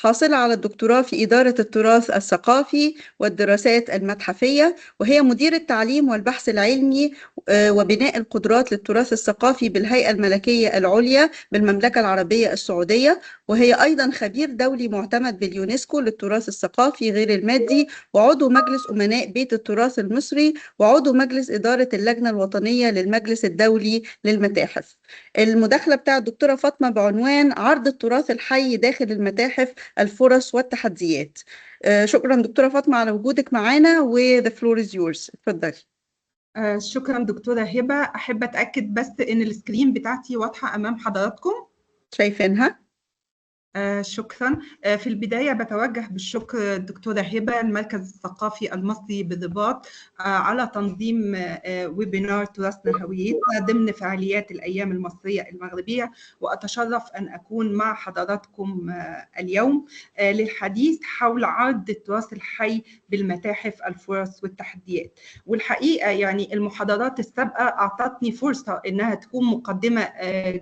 Speaker 1: حاصلة على الدكتوراه في إدارة التراث الثقافي والدراسات المتحفية، وهي مدير التعليم والبحث العلمي وبناء القدرات للتراث الثقافي بالهيئة الملكية العليا بالمملكة العربية السعودية، وهي أيضا خبير دولي معتمد باليونسكو للتراث الثقافي غير المادي، وعضو مجلس أمناء بيت التراث المصري، وعضو مجلس إدارة اللجنة الوطنية للمجلس الدولي للمتاحف. المداخلة بتاع الدكتورة فاطمة بعنوان عرض التراث الحي داخل المتاحف، الفرص والتحديات. شكرا دكتورة فاطمة على وجودك معنا، و the floor is yours. اتفضلي.
Speaker 5: شكرا دكتورة هبة. أحب أتأكد بس إن السكرين بتاعتي واضحة أمام حضراتكم.
Speaker 1: شايفينها؟
Speaker 5: شكرا. في البداية بتوجه بالشكر الدكتورة هبة المركز الثقافي المصري بالرباط على تنظيم ويبينار تراثنا هويتنا ضمن فعاليات الأيام المصرية المغربية، وأتشرف أن أكون مع حضراتكم اليوم للحديث حول عرض التراث الحي بالمتاحف، الفرص والتحديات. والحقيقة يعني المحاضرات السابقة أعطتني فرصة إنها تكون مقدمة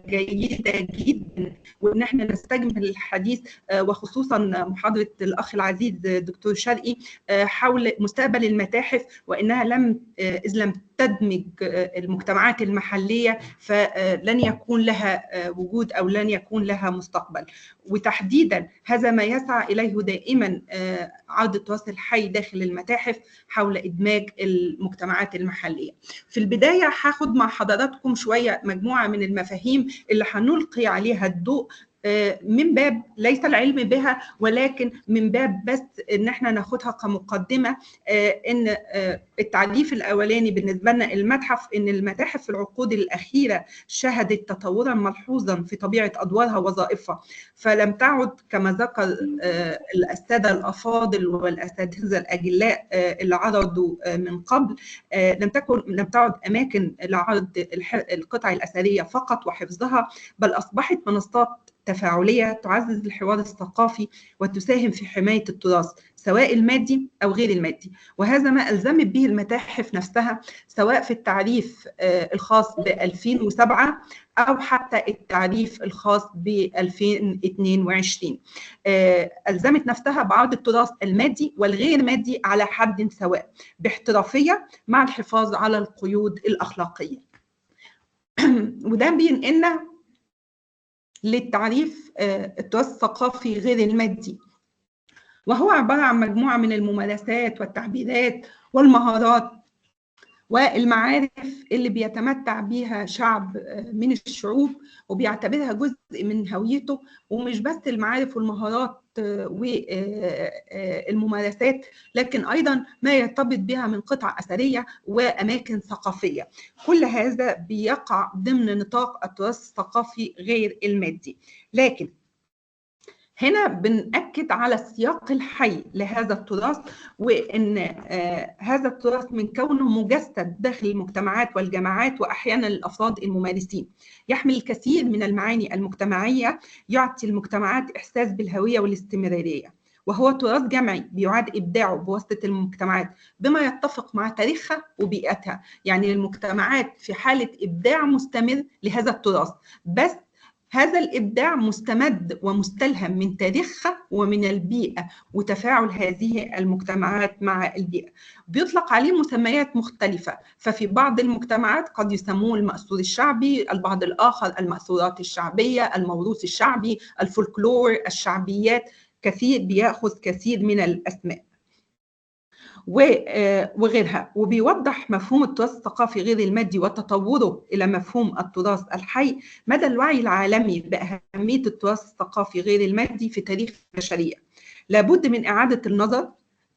Speaker 5: جيدة جدا، وإن احنا نستجمل الحديث وخصوصا محاضرة الأخ العزيز دكتور شرقي حول مستقبل المتاحف، وإنها إذ لم تدمج المجتمعات المحلية فلن يكون لها وجود أو لن يكون لها مستقبل. وتحديدا هذا ما يسعى إليه دائما عرض التراث الحي داخل المتاحف حول إدماج المجتمعات المحلية. في البداية هاخد مع حضراتكم شوية مجموعة من المفاهيم اللي هنلقي عليها الضوء من باب ليس العلم بها، ولكن من باب بس ان احنا ناخدها كمقدمه. ان التعريف الاولاني بالنسبه لنا المتحف، ان المتاحف في العقود الاخيره شهدت تطورا ملحوظا في طبيعه ادوارها ووظائفها، فلم تعد كما ذكر الساده الافاضل والاساتذه الاجلاء اللي عرضوا من قبل، لم تعد اماكن لعرض القطع الاثريه فقط وحفظها، بل اصبحت منصات تفاعلية تعزز الحوار الثقافي وتساهم في حماية التراث سواء المادي أو غير المادي. وهذا ما ألزمت به المتاحف نفسها، سواء في التعريف الخاص ب 2007 أو حتى التعريف الخاص ب 2022. ألزمت نفسها بعرض التراث المادي والغير مادي على حد سواء باحترافية مع الحفاظ على القيود الأخلاقية. وده بينقلنا للتعريف التراث الثقافي غير المادي، وهو عبارة عن مجموعة من الممارسات والتعبيرات والمهارات والمعارف اللي بيتمتع بيها شعب من الشعوب وبيعتبرها جزء من هويته، ومش بس المعارف والمهارات والممارسات، لكن أيضا ما يرتبط بها من قطع أثرية وأماكن ثقافية. كل هذا بيقع ضمن نطاق التراث الثقافي غير المادي. لكن هنا بنأكد على السياق الحي لهذا التراث، وإن هذا التراث من كونه مجسد داخل المجتمعات والجماعات وأحيانا الأفراد الممارسين يحمل الكثير من المعاني المجتمعية، يعطي المجتمعات إحساس بالهوية والاستمرارية، وهو تراث جمعي بيعاد إبداعه بواسطة المجتمعات بما يتفق مع تاريخها وبيئتها. يعني المجتمعات في حالة إبداع مستمر لهذا التراث، بس هذا الإبداع مستمد ومستلهم من تاريخها ومن البيئة وتفاعل هذه المجتمعات مع البيئة. بيطلق عليه مسميات مختلفة، ففي بعض المجتمعات قد يسموه المأثور الشعبي، البعض الآخر المأثورات الشعبية، الموروث الشعبي، الفولكلور، الشعبيات، كثير بيأخذ كثير من الأسماء وغيرها. وبيوضح مفهوم التراث الثقافي غير المادي وتطوره إلى مفهوم التراث الحي مدى الوعي العالمي بأهمية التراث الثقافي غير المادي في تاريخ البشرية. لابد من إعادة النظر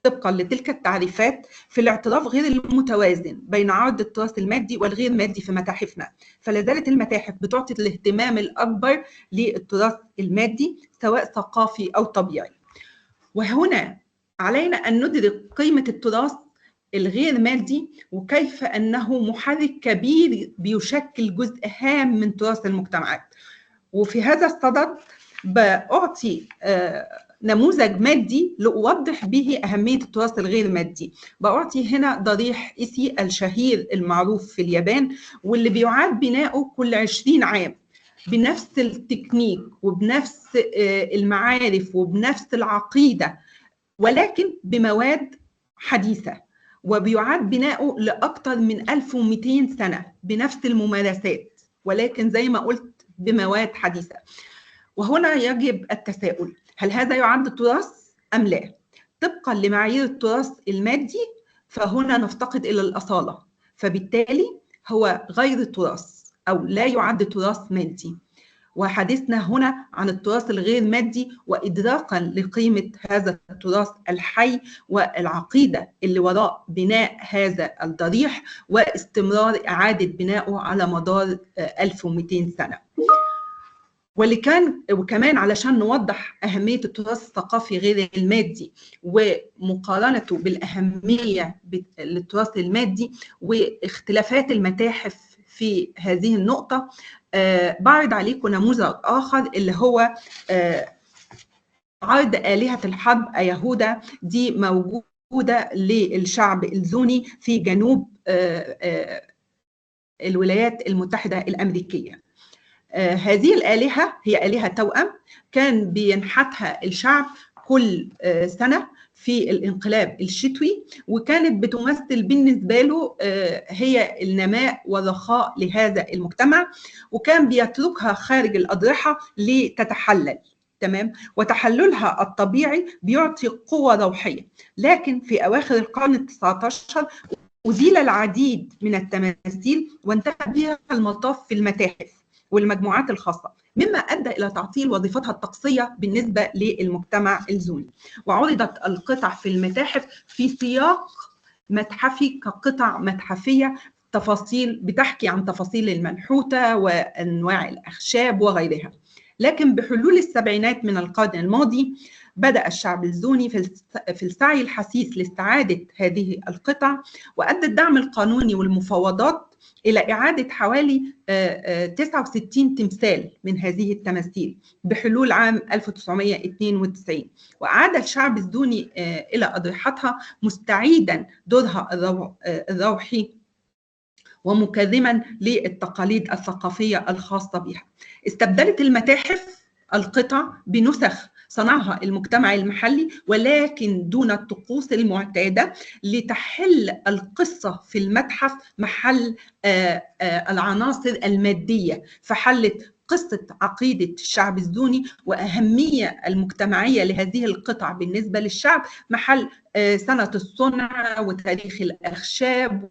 Speaker 5: طبقا لتلك التعريفات في الاعتراف غير المتوازن بين عرض التراث المادي والغير مادي في متاحفنا. فلا زالت المتاحف بتعطي الاهتمام الأكبر للتراث المادي سواء ثقافي أو طبيعي. وهنا علينا أن ندرك قيمة التراث الغير مادي وكيف أنه محرك كبير بيشكل جزء هام من تراث المجتمعات. وفي هذا الصدد بأعطي نموذج مادي لأوضح به أهمية التراث الغير مادي. بأعطي هنا ضريح إيسي الشهير المعروف في اليابان، واللي بيعاد بناؤه كل 20 عام. بنفس التكنيك وبنفس المعارف وبنفس العقيدة، ولكن بمواد حديثة، وبيعاد بناؤه لأكثر من 1200 سنة بنفس الممارسات، ولكن زي ما قلت بمواد حديثة. وهنا يجب التساؤل، هل هذا يعد تراث أم لا؟ طبقا لمعايير التراث المادي فهنا نفتقد إلى الأصالة، فبالتالي هو غير تراث أو لا يعد تراث مادي. وحديثنا هنا عن التراث الغير مادي وإدراكا لقيمة هذا التراث الحي والعقيدة اللي وراء بناء هذا الضريح واستمرار إعادة بنائه على مدار 1200 سنة. وكمان علشان نوضح أهمية التراث الثقافي غير المادي ومقارنته بالأهمية للتراث المادي واختلافات المتاحف في هذه النقطة، بعرض عليكم نموذج آخر اللي هو عرض آلهة الحرب أيهودا. دي موجودة للشعب الزوني في جنوب الولايات المتحدة الأمريكية. هذه الآلهة هي آلهة توأم، كان بينحتها الشعب كل سنة في الانقلاب الشتوي، وكانت بتمثل بالنسبة له هي النماء والرخاء لهذا المجتمع، وكان بيتركها خارج الأضرحة لتتحلل. تمام. وتحللها الطبيعي بيعطي قوة روحية، لكن في أواخر القرن ال19 أزيل العديد من التماثيل وانتهى بها المطاف في المتاحف والمجموعات الخاصة، مما أدى إلى تعطيل وظيفتها الطقسية بالنسبة للمجتمع الزوني. وعرضت القطع في المتاحف في سياق متحفي كقطع متحفية، تفاصيل بتحكي عن تفاصيل المنحوتة وأنواع الأخشاب وغيرها. لكن بحلول السبعينات من القرن الماضي بدأ الشعب الزوني في السعي الحثيث لاستعادة هذه القطع، وأدى الدعم القانوني والمفاوضات إلى إعادة حوالي 69 تمثال من هذه التماثيل بحلول عام 1992. وأعاد الشعب الزوني إلى أضرحتها مستعيدا دورها الروحي ومكرما للتقاليد الثقافية الخاصة بها. استبدلت المتاحف القطع بنسخ صنعها المجتمع المحلي، ولكن دون الطقوس المعتادة، لتحل القصة في المتحف محل العناصر المادية، فحلت قصة عقيدة الشعب الزوني وأهمية المجتمعية لهذه القطع بالنسبة للشعب محل سنة الصنع وتاريخ الأخشاب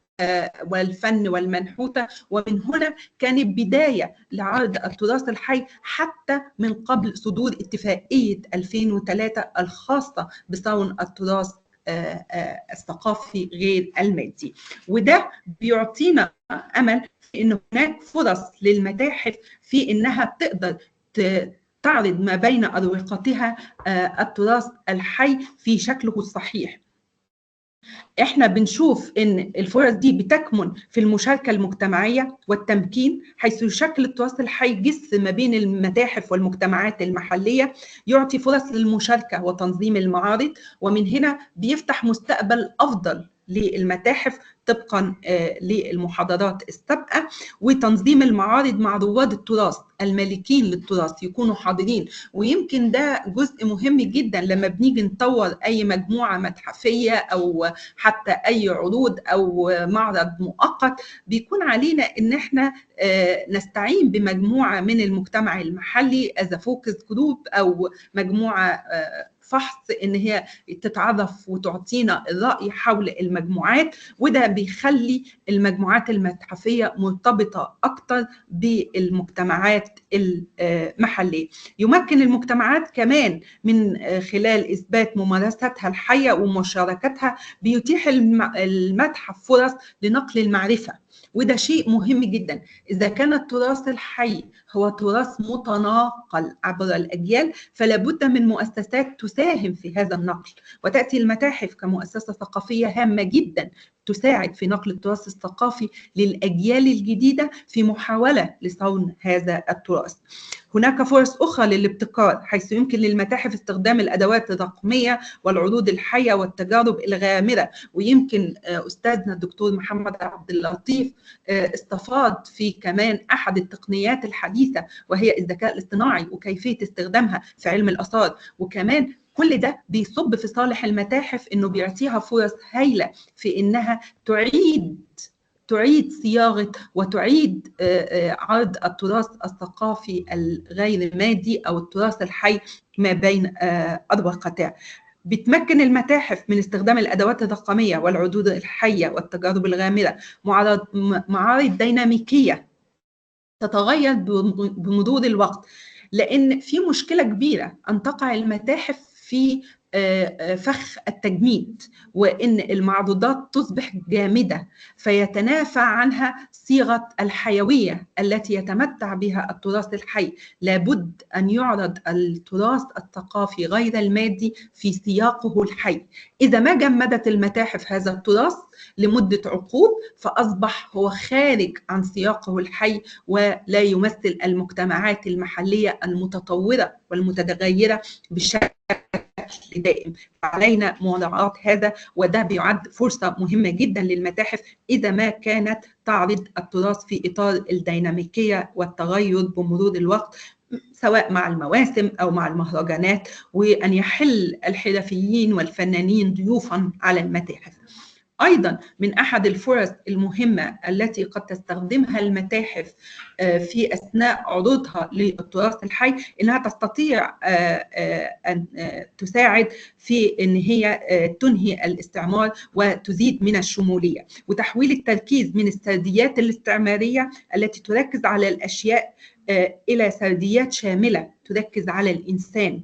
Speaker 5: والفن والمنحوتة. ومن هنا كانت بداية لعرض التراث الحي حتى من قبل صدور اتفاقية 2003 الخاصة بصون التراث الثقافي غير المادي. وده بيعطينا أمل في أن هناك فرص للمتاحف في أنها تقدر تعرض ما بين أروقتها التراث الحي في شكله الصحيح. احنا بنشوف ان الفرص دي بتكمن في المشاركة المجتمعية والتمكين، حيث يشكل التراث الحي جسر ما بين المتاحف والمجتمعات المحلية، يعطي فرص للمشاركة وتنظيم المعارض، ومن هنا بيفتح مستقبل أفضل للمتاحف طبقا للمحاضرات السابقة، وتنظيم المعارض مع رواد التراث المالكين للتراث يكونوا حاضرين. ويمكن ده جزء مهم جدا لما بنيجي نطور أي مجموعة متحفية أو حتى أي عروض أو معرض مؤقت، بيكون علينا إن احنا نستعين بمجموعة من المجتمع المحلي as a focus group أو مجموعة فحص ان هي تتعرف وتعطينا الرأي حول المجموعات، وده بيخلي المجموعات المتحفية مرتبطة أكتر بالمجتمعات المحلية. يمكن المجتمعات كمان من خلال إثبات ممارستها الحية ومشاركتها، بيتيح المتحف فرص لنقل المعرفة، وده شيء مهم جدا. إذا كان التراث الحي هو تراث متناقل عبر الأجيال، فلا بد من مؤسسات تساهم في هذا النقل، وتأتي المتاحف كمؤسسة ثقافية هامة جدا تساعد في نقل التراث الثقافي للأجيال الجديدة في محاولة لصون هذا التراث. هناك فرص أخرى للابتكار، حيث يمكن للمتاحف استخدام الأدوات الرقمية والعروض الحية والتجارب الغامرة. ويمكن أستاذنا الدكتور محمد عبد اللطيف استفاض في كمان أحد التقنيات الحديثة الحديثة وهي الذكاء الاصطناعي وكيفية استخدامها في علم الآثار. وكمان كل ده بيصب في صالح المتاحف، إنه بيعطيها فرص هائلة في إنها تعيد صياغة وتعيد عرض التراث الثقافي الغير مادي أو التراث الحي ما بين أربع قطاع. بتمكن المتاحف من استخدام الأدوات الرقمية والعروض الحية والتجارب الغامرة، معارض ديناميكية تتغير بمرور الوقت، لأن في مشكلة كبيرة أن تقع المتاحف في فخ التجميد، وإن المعروضات تصبح جامدة فيتنافى عنها صيغة الحيوية التي يتمتع بها التراث الحي. لابد أن يعرض التراث الثقافي غير المادي في سياقه الحي. إذا ما جمدت المتاحف هذا التراث لمدة عقود فأصبح هو خارج عن سياقه الحي ولا يمثل المجتمعات المحلية المتطورة والمتغيرة بشكل دائم. علينا مراعاة هذا، وده بيعد فرصة مهمة جدا للمتاحف إذا ما كانت تعرض التراث في إطار الديناميكية والتغير بمرور الوقت، سواء مع المواسم أو مع المهرجانات، وأن يحل الحرفيين والفنانين ضيوفا على المتاحف. أيضا من أحد الفرص المهمة التي قد تستخدمها المتاحف في أثناء عروضها للتراث الحي إنها تستطيع أن تساعد في أن هي تنهي الاستعمار وتزيد من الشمولية، وتحويل التركيز من السرديات الاستعمارية التي تركز على الأشياء إلى سرديات شاملة تركز على الإنسان.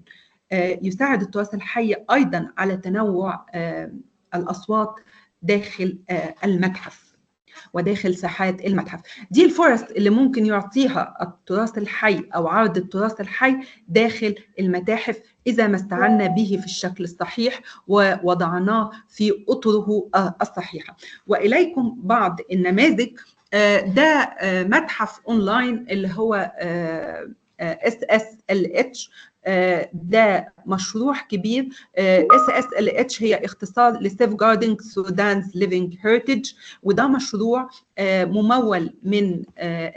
Speaker 5: يساعد التراث الحي أيضا على تنوع الأصوات داخل المتحف وداخل ساحات المتحف. دي الفرص اللي ممكن يعطيها التراث الحي أو عرض التراث الحي داخل المتاحف إذا ما استعنا به في الشكل الصحيح ووضعناه في أطره الصحيحة. وإليكم بعض النماذج. ده متحف أونلاين اللي هو SSLH. ده مشروع كبير. SSLH هي اختصار ل Safeguarding Sudan's Living Heritage، وده مشروع ممول من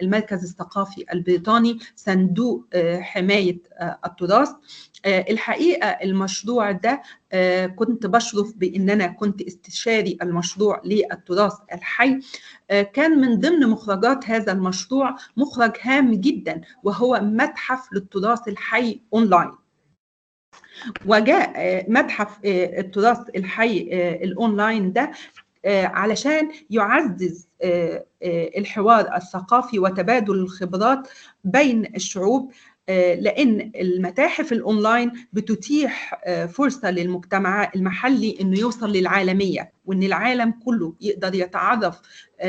Speaker 5: المركز الثقافي البريطاني صندوق حماية التراث. الحقيقة المشروع ده كنت بشرف بأن أنا كنت استشاري المشروع للتراث الحي. كان من ضمن مخرجات هذا المشروع مخرج هام جدا وهو متحف للتراث الحي أونلاين. وجاء متحف التراث الحي الأونلاين ده علشان يعزز الحوار الثقافي وتبادل الخبرات بين الشعوب، لأن المتاحف الأونلاين بتتيح فرصة للمجتمع المحلي أنه يوصل للعالمية، وأن العالم كله يقدر يتعرف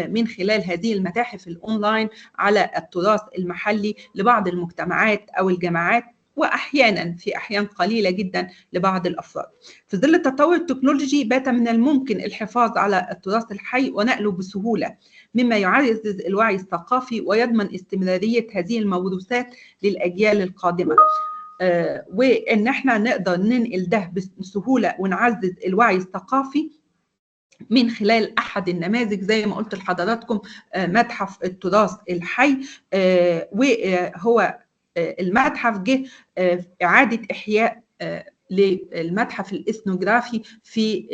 Speaker 5: من خلال هذه المتاحف الأونلاين على التراث المحلي لبعض المجتمعات أو الجماعات، وأحيانا في أحيان قليلة جدا لبعض الأفراد. في ظل التطور التكنولوجي بات من الممكن الحفاظ على التراث الحي ونقله بسهولة، مما يعزز الوعي الثقافي ويضمن استمرارية هذه الموروثات للأجيال القادمة. وإن احنا نقدر ننقل ده بسهولة ونعزز الوعي الثقافي من خلال أحد النماذج زي ما قلت لحضراتكم متحف التراث الحي. وهو المتحف جه إعادة إحياء للمتحف الإثنوغرافي في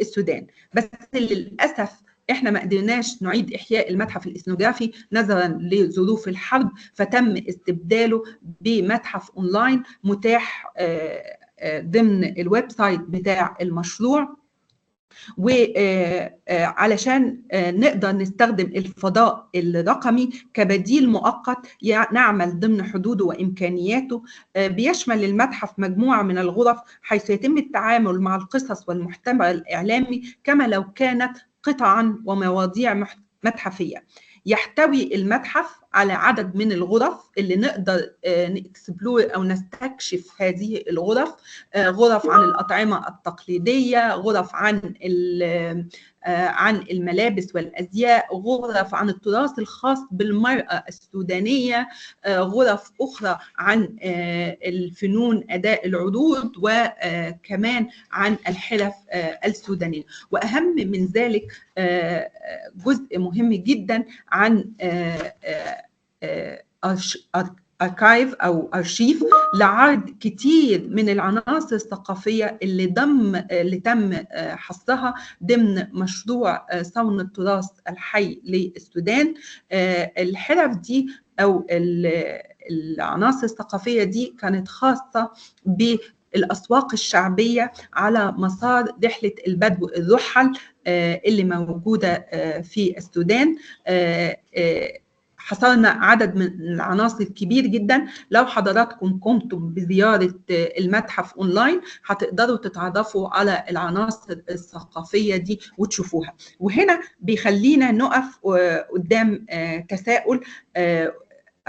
Speaker 5: السودان، بس للأسف احنا ما قدرناش نعيد إحياء المتحف الإثنوغرافي نظرا لظروف الحرب، فتم استبداله بمتحف أونلاين متاح ضمن الويب سايت بتاع المشروع. وعلشان نقدر نستخدم الفضاء الرقمي كبديل مؤقت نعمل ضمن حدوده وإمكانياته. بيشمل المتحف مجموعة من الغرف حيث يتم التعامل مع القصص والمحتوى الإعلامي كما لو كانت قطعا ومواضيع متحفية. يحتوي المتحف على عدد من الغرف اللي نقدر نكسبلور أو نستكشف هذه الغرف. غرف عن الأطعمة التقليدية، غرف عن الملابس والأزياء، غرف عن التراث الخاص بالمرأة السودانية، غرف أخرى عن الفنون أداء العروض، وكمان عن الحرف السودانية. وأهم من ذلك جزء مهم جدا عن أركايف أو أرشيف لعرض كتير من العناصر الثقافية اللي تم حصرها ضمن مشروع صون التراث الحي للسودان. الحرف دي أو العناصر الثقافية دي كانت خاصة بالأسواق الشعبية على مسار رحلة البدو الرحل اللي موجودة في السودان. حصلنا عدد من العناصر كبير جدا. لو حضراتكم قمتم بزيارة المتحف أونلاين هتقدروا تتعرفوا على العناصر الثقافية دي وتشوفوها. وهنا بيخلينا نقف قدام تساؤل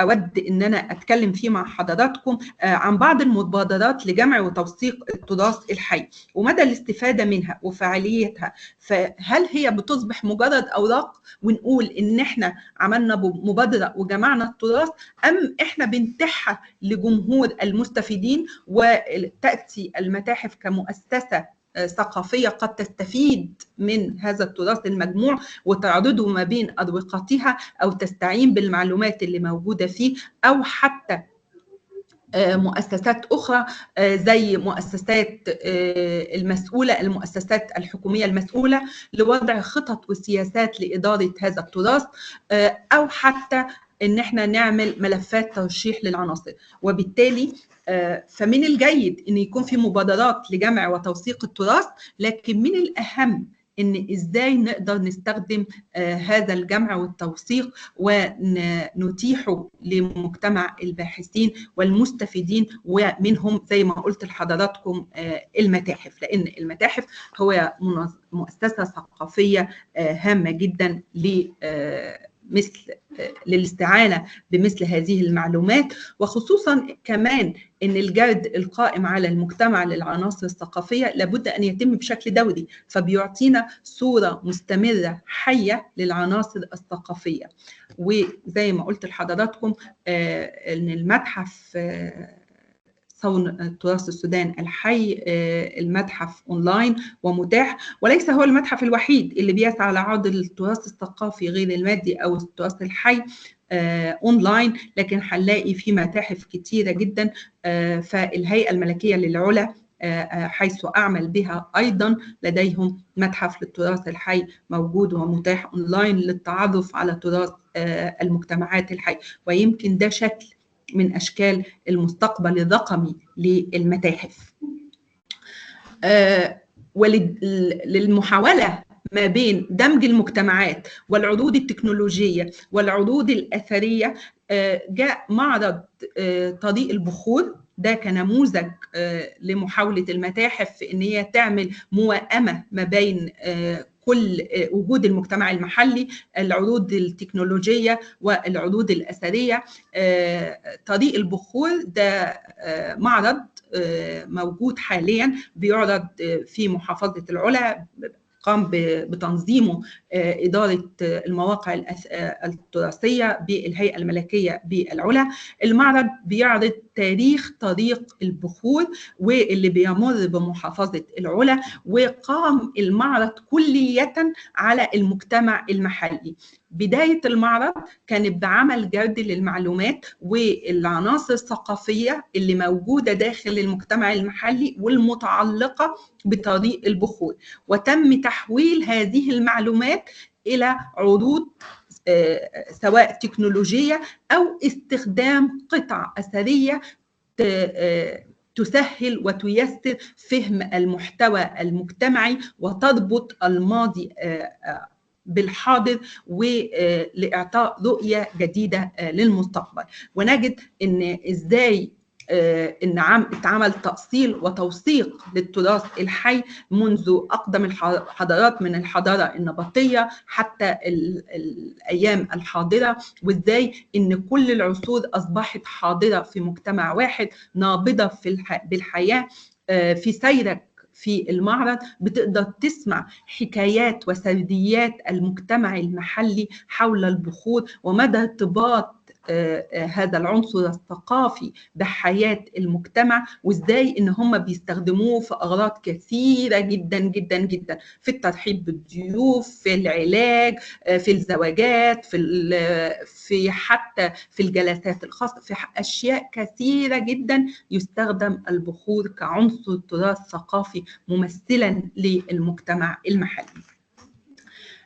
Speaker 5: أود إن أنا أتكلم فيه مع حضراتكم عن بعض المبادرات لجمع وتوثيق التراث الحي ومدى الاستفادة منها وفعاليتها. فهل هي بتصبح مجرد أوراق ونقول إن إحنا عملنا مبادرة وجمعنا التراث، أم إحنا بنتيحها لجمهور المستفيدين وتأتي المتاحف كمؤسسة ثقافية قد تستفيد من هذا التراث المجموع وتعرضه ما بين أروقتها أو تستعين بالمعلومات اللي موجودة فيه، أو حتى مؤسسات أخرى زي مؤسسات المؤسسات الحكومية المسؤولة لوضع خطط وسياسات لإدارة هذا التراث، أو حتى إن احنا نعمل ملفات ترشيح للعناصر. وبالتالي فمن الجيد إن يكون في مبادرات لجمع وتوثيق التراث، لكن من الأهم إن إزاي نقدر نستخدم هذا الجمع والتوثيق ونتيحه لمجتمع الباحثين والمستفيدين، ومنهم زي ما قلت لحضراتكم المتاحف، لأن المتاحف هو مؤسسة ثقافية هامة جدا للاستعانة بمثل هذه المعلومات، وخصوصا كمان أن الجرد القائم على المجتمع للعناصر الثقافية لابد أن يتم بشكل دوري، فبيعطينا صورة مستمرة حية للعناصر الثقافية. وزي ما قلت لحضراتكم أن المتحف صون التراث السودان الحي المتحف أونلاين ومتاح، وليس هو المتحف الوحيد اللي بيسعى لعرض التراث الثقافي غير المادي أو التراث الحي أونلاين، لكن هنلاقي في متاحف كتيرة جدا. فالهيئة الملكية للعلا حيث أعمل بها أيضا لديهم متحف للتراث الحي موجود ومتاح أونلاين للتعرف على تراث المجتمعات الحي، ويمكن ده شكل من أشكال المستقبل الرقمي للمتاحف. وللمحاولة ما بين دمج المجتمعات والعروض التكنولوجية والعروض الأثرية جاء معرض طريق البخور، ده كنموذج لمحاولة المتاحف في أن هي تعمل موائمة ما بين كل وجود المجتمع المحلي، العروض التكنولوجية والعروض الأثرية. طريق البخور ده معرض موجود حاليا بيعرض في محافظة العلا، قام بتنظيمه إدارة المواقع التراثية بالهيئة الملكية بالعلا. المعرض بيعرض تاريخ طريق البخور واللي بيمر بمحافظة العلا، وقام المعرض كلية على المجتمع المحلي. بداية المعرض كانت بعمل جرد للمعلومات والعناصر الثقافية اللي موجودة داخل المجتمع المحلي والمتعلقة بطريق البخور، وتم تحويل هذه المعلومات إلى عروض سواء تكنولوجية أو استخدام قطع أثرية تسهل وتيسر فهم المحتوى المجتمعي وتربط الماضي بالحاضر ولإعطاء رؤية جديدة للمستقبل. ونجد إن إزاي إن اتعمل تأصيل وتوثيق للتراث الحي منذ أقدم الحضارات، من الحضارة النبطية حتى الأيام الحاضرة، وإزاي إن كل العصور أصبحت حاضرة في مجتمع واحد نابضة بالحياة. في سيرك في المعرض بتقدر تسمع حكايات وسرديات المجتمع المحلي حول البخور ومدى ارتباط هذا العنصر الثقافي بحياة المجتمع، وإزاي إن هم بيستخدموه في أغراض كثيرة جدا جدا جدا، في الترحيب بالضيوف، في العلاج، في الزواجات، في حتى في الجلسات الخاصة، في أشياء كثيرة جدا يستخدم البخور كعنصر تراث ثقافي ممثلا للمجتمع المحلي.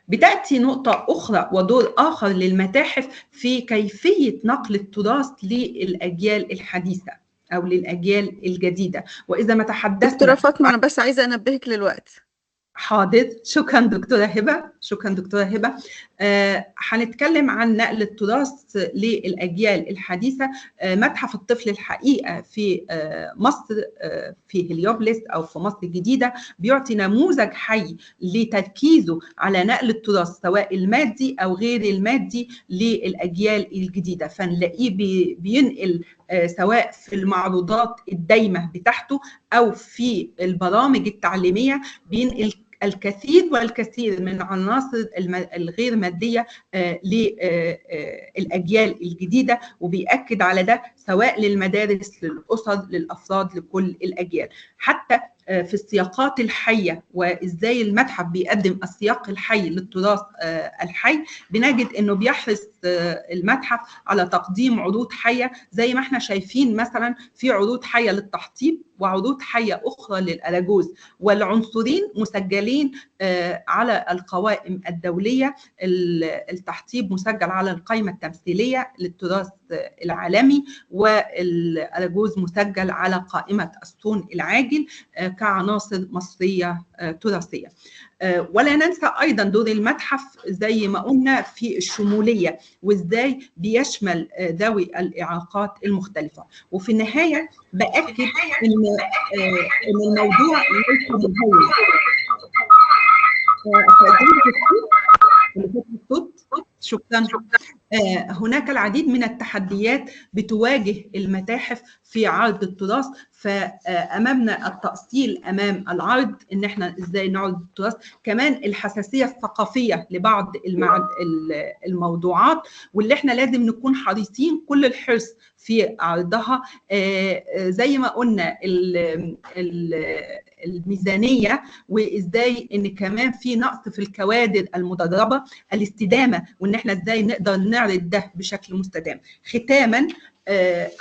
Speaker 5: بتأتي نقطة أخرى ودور آخر للمتاحف في كيفية نقل التراث للأجيال الحديثة أو للأجيال الجديدة. وإذا ما تحدثنا
Speaker 1: دكتورة فاطمة، أنا بس عايزة أنبهك للوقت.
Speaker 5: حاضر، شكرا دكتورة هبة، شكرا دكتورة هبة. هنتكلم عن نقل التراث للأجيال الحديثة. متحف الطفل الحقيقة في مصر في هليوبلس أو في مصر الجديدة بيعطي نموذج حي لتركيزه على نقل التراث سواء المادي أو غير المادي للأجيال الجديدة، فنلاقيه بينقل سواء في المعروضات الدايمة بتاعته أو في البرامج التعليمية، بينقل الكثير والكثير من العناصر الغير مادية للأجيال الجديدة، وبيأكد على ده سواء للمدارس، للأسر، للأفراد، لكل الأجيال. حتى في السياقات الحية وإزاي المتحف بيقدم السياق الحي للتراث الحي، بنجد أنه بيحرص المتحف على تقديم عروض حية، زي ما احنا شايفين مثلا في عروض حية للتحطيب وعروض حية أخرى للأراجوز، والعنصرين مسجلين على القوائم الدولية. التحطيب مسجل على القائمة التمثيلية للتراث العالمي، والأراجوز مسجل على قائمة الصون العاجل كعناصر مصرية تراثية. ولا ننسى أيضا دور المتحف زي ما قلنا في الشمولية، وإزاي بيشمل ذوي الإعاقات المختلفة. وفي النهاية بأكد إن الموضوع ليس بالهين. شكرا. هناك العديد من التحديات بتواجه المتاحف في عرض التراث، فأمامنا التأصيل أمام العرض، إن إحنا إزاي نعرض التراث، كمان الحساسية الثقافية لبعض الموضوعات، واللي إحنا لازم نكون حريصين كل الحرص في عرضها. زي ما قلنا الميزانية، وإزاي إن كمان في نقص في الكوادر المدربة، الاستدامة، وإن إحنا إزاي نقدر نعرض ده بشكل مستدام. ختاما،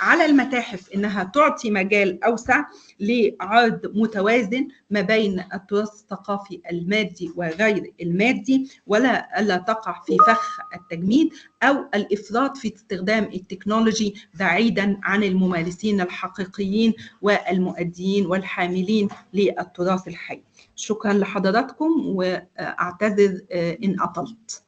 Speaker 5: على المتاحف إنها تعطي مجال أوسع لعرض متوازن ما بين التراث الثقافي المادي وغير المادي، ولا تقع في فخ التجميد أو الإفراط في استخدام التكنولوجي بعيدا عن الممارسين الحقيقيين والمؤديين والحاملين للتراث الحي. شكرا لحضراتكم، وأعتذر إن أطلت.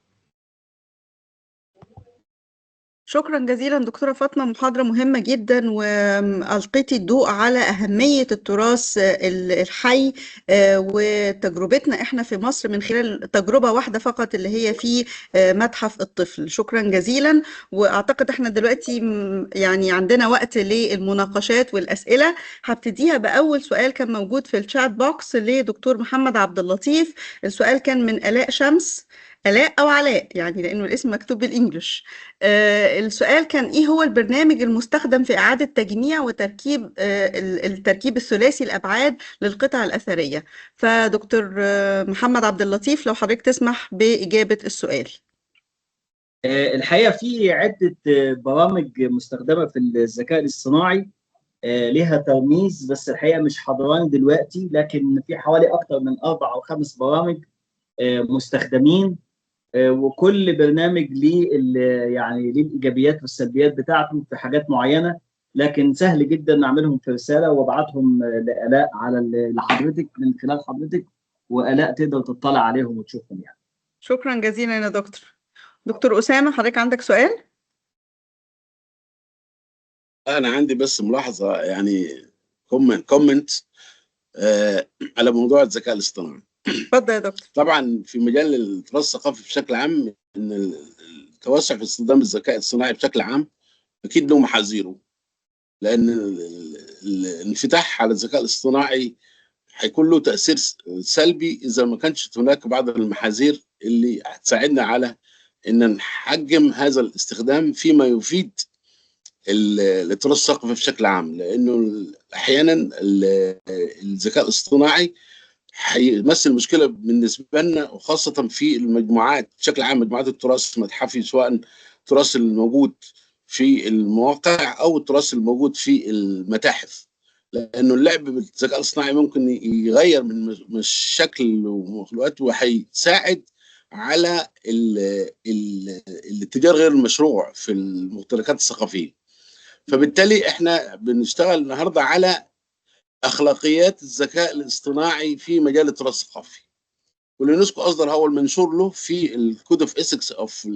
Speaker 1: شكرا جزيلا دكتورة فاطمة، محاضرة مهمة جدا، وألقيتي الضوء على أهمية التراث الحي وتجربتنا احنا في مصر من خلال تجربة واحدة فقط اللي هي في متحف الطفل. شكرا جزيلا. وأعتقد احنا دلوقتي يعني عندنا وقت للمناقشات والأسئلة. هبتديها بأول سؤال كان موجود في الشات بوكس لدكتور محمد عبد اللطيف. السؤال كان من آلاء شمس، آلاء أو علاء يعني لأنه الاسم مكتوب بالإنجلش. السؤال كان إيه هو البرنامج المستخدم في إعادة تجميع وتركيب التركيب الثلاثي الأبعاد للقطع الأثرية؟ فدكتور محمد عبد اللطيف لو حضرتك تسمح بإجابة السؤال.
Speaker 2: الحقيقة في عدة برامج مستخدمة في الذكاء الاصطناعي لها ترميز، بس الحقيقة مش حاضران دلوقتي، لكن في حوالي أكثر من 4 أو 5 برامج مستخدمين، وكل برنامج ليه يعني ليه الايجابيات والسلبيات بتاعته في حاجات معينه، لكن سهل جدا نعملهم في رساله وابعتهم لالاء لحضرتك من خلال حضرتك، والاء تقدر تطلع عليهم وتشوفهم يعني.
Speaker 1: شكرا جزيلا يا دكتور. دكتور اسامه، حضرتك عندك سؤال؟
Speaker 6: انا عندي بس ملاحظه، يعني كومنت على موضوع الذكاء الاصطناعي.
Speaker 1: اتفضل يا دكتور.
Speaker 6: طبعا في مجال التراث الثقافي بشكل عام، ان التوسع في استخدام الذكاء الصناعي بشكل عام اكيد له محاذيره، لان الانفتاح على الذكاء الاصطناعي هيكون له تاثير سلبي اذا ما كانش هناك بعض المحاذير اللي هتساعدنا على ان نحجم هذا الاستخدام فيما يفيد التراث الثقافي بشكل عام، لانه احيانا الذكاء الاصطناعي هيمثل مشكله بالنسبه لنا، وخاصه في المجموعات بشكل عام، مجموعات التراث المتحفي، سواء التراث الموجود في المواقع او التراث الموجود في المتاحف، لانه اللعب بالذكاء الاصطناعي ممكن يغير من الشكل ومخلوقات، وهيساعد على الاتجار غير المشروع في الممتلكات الثقافيه. فبالتالي احنا بنشتغل النهارده على اخلاقيات الذكاء الاصطناعي في مجال التراث الثقافي، واليونسكو اصدر هو المنشور له في الكود اوف ايثكس اوف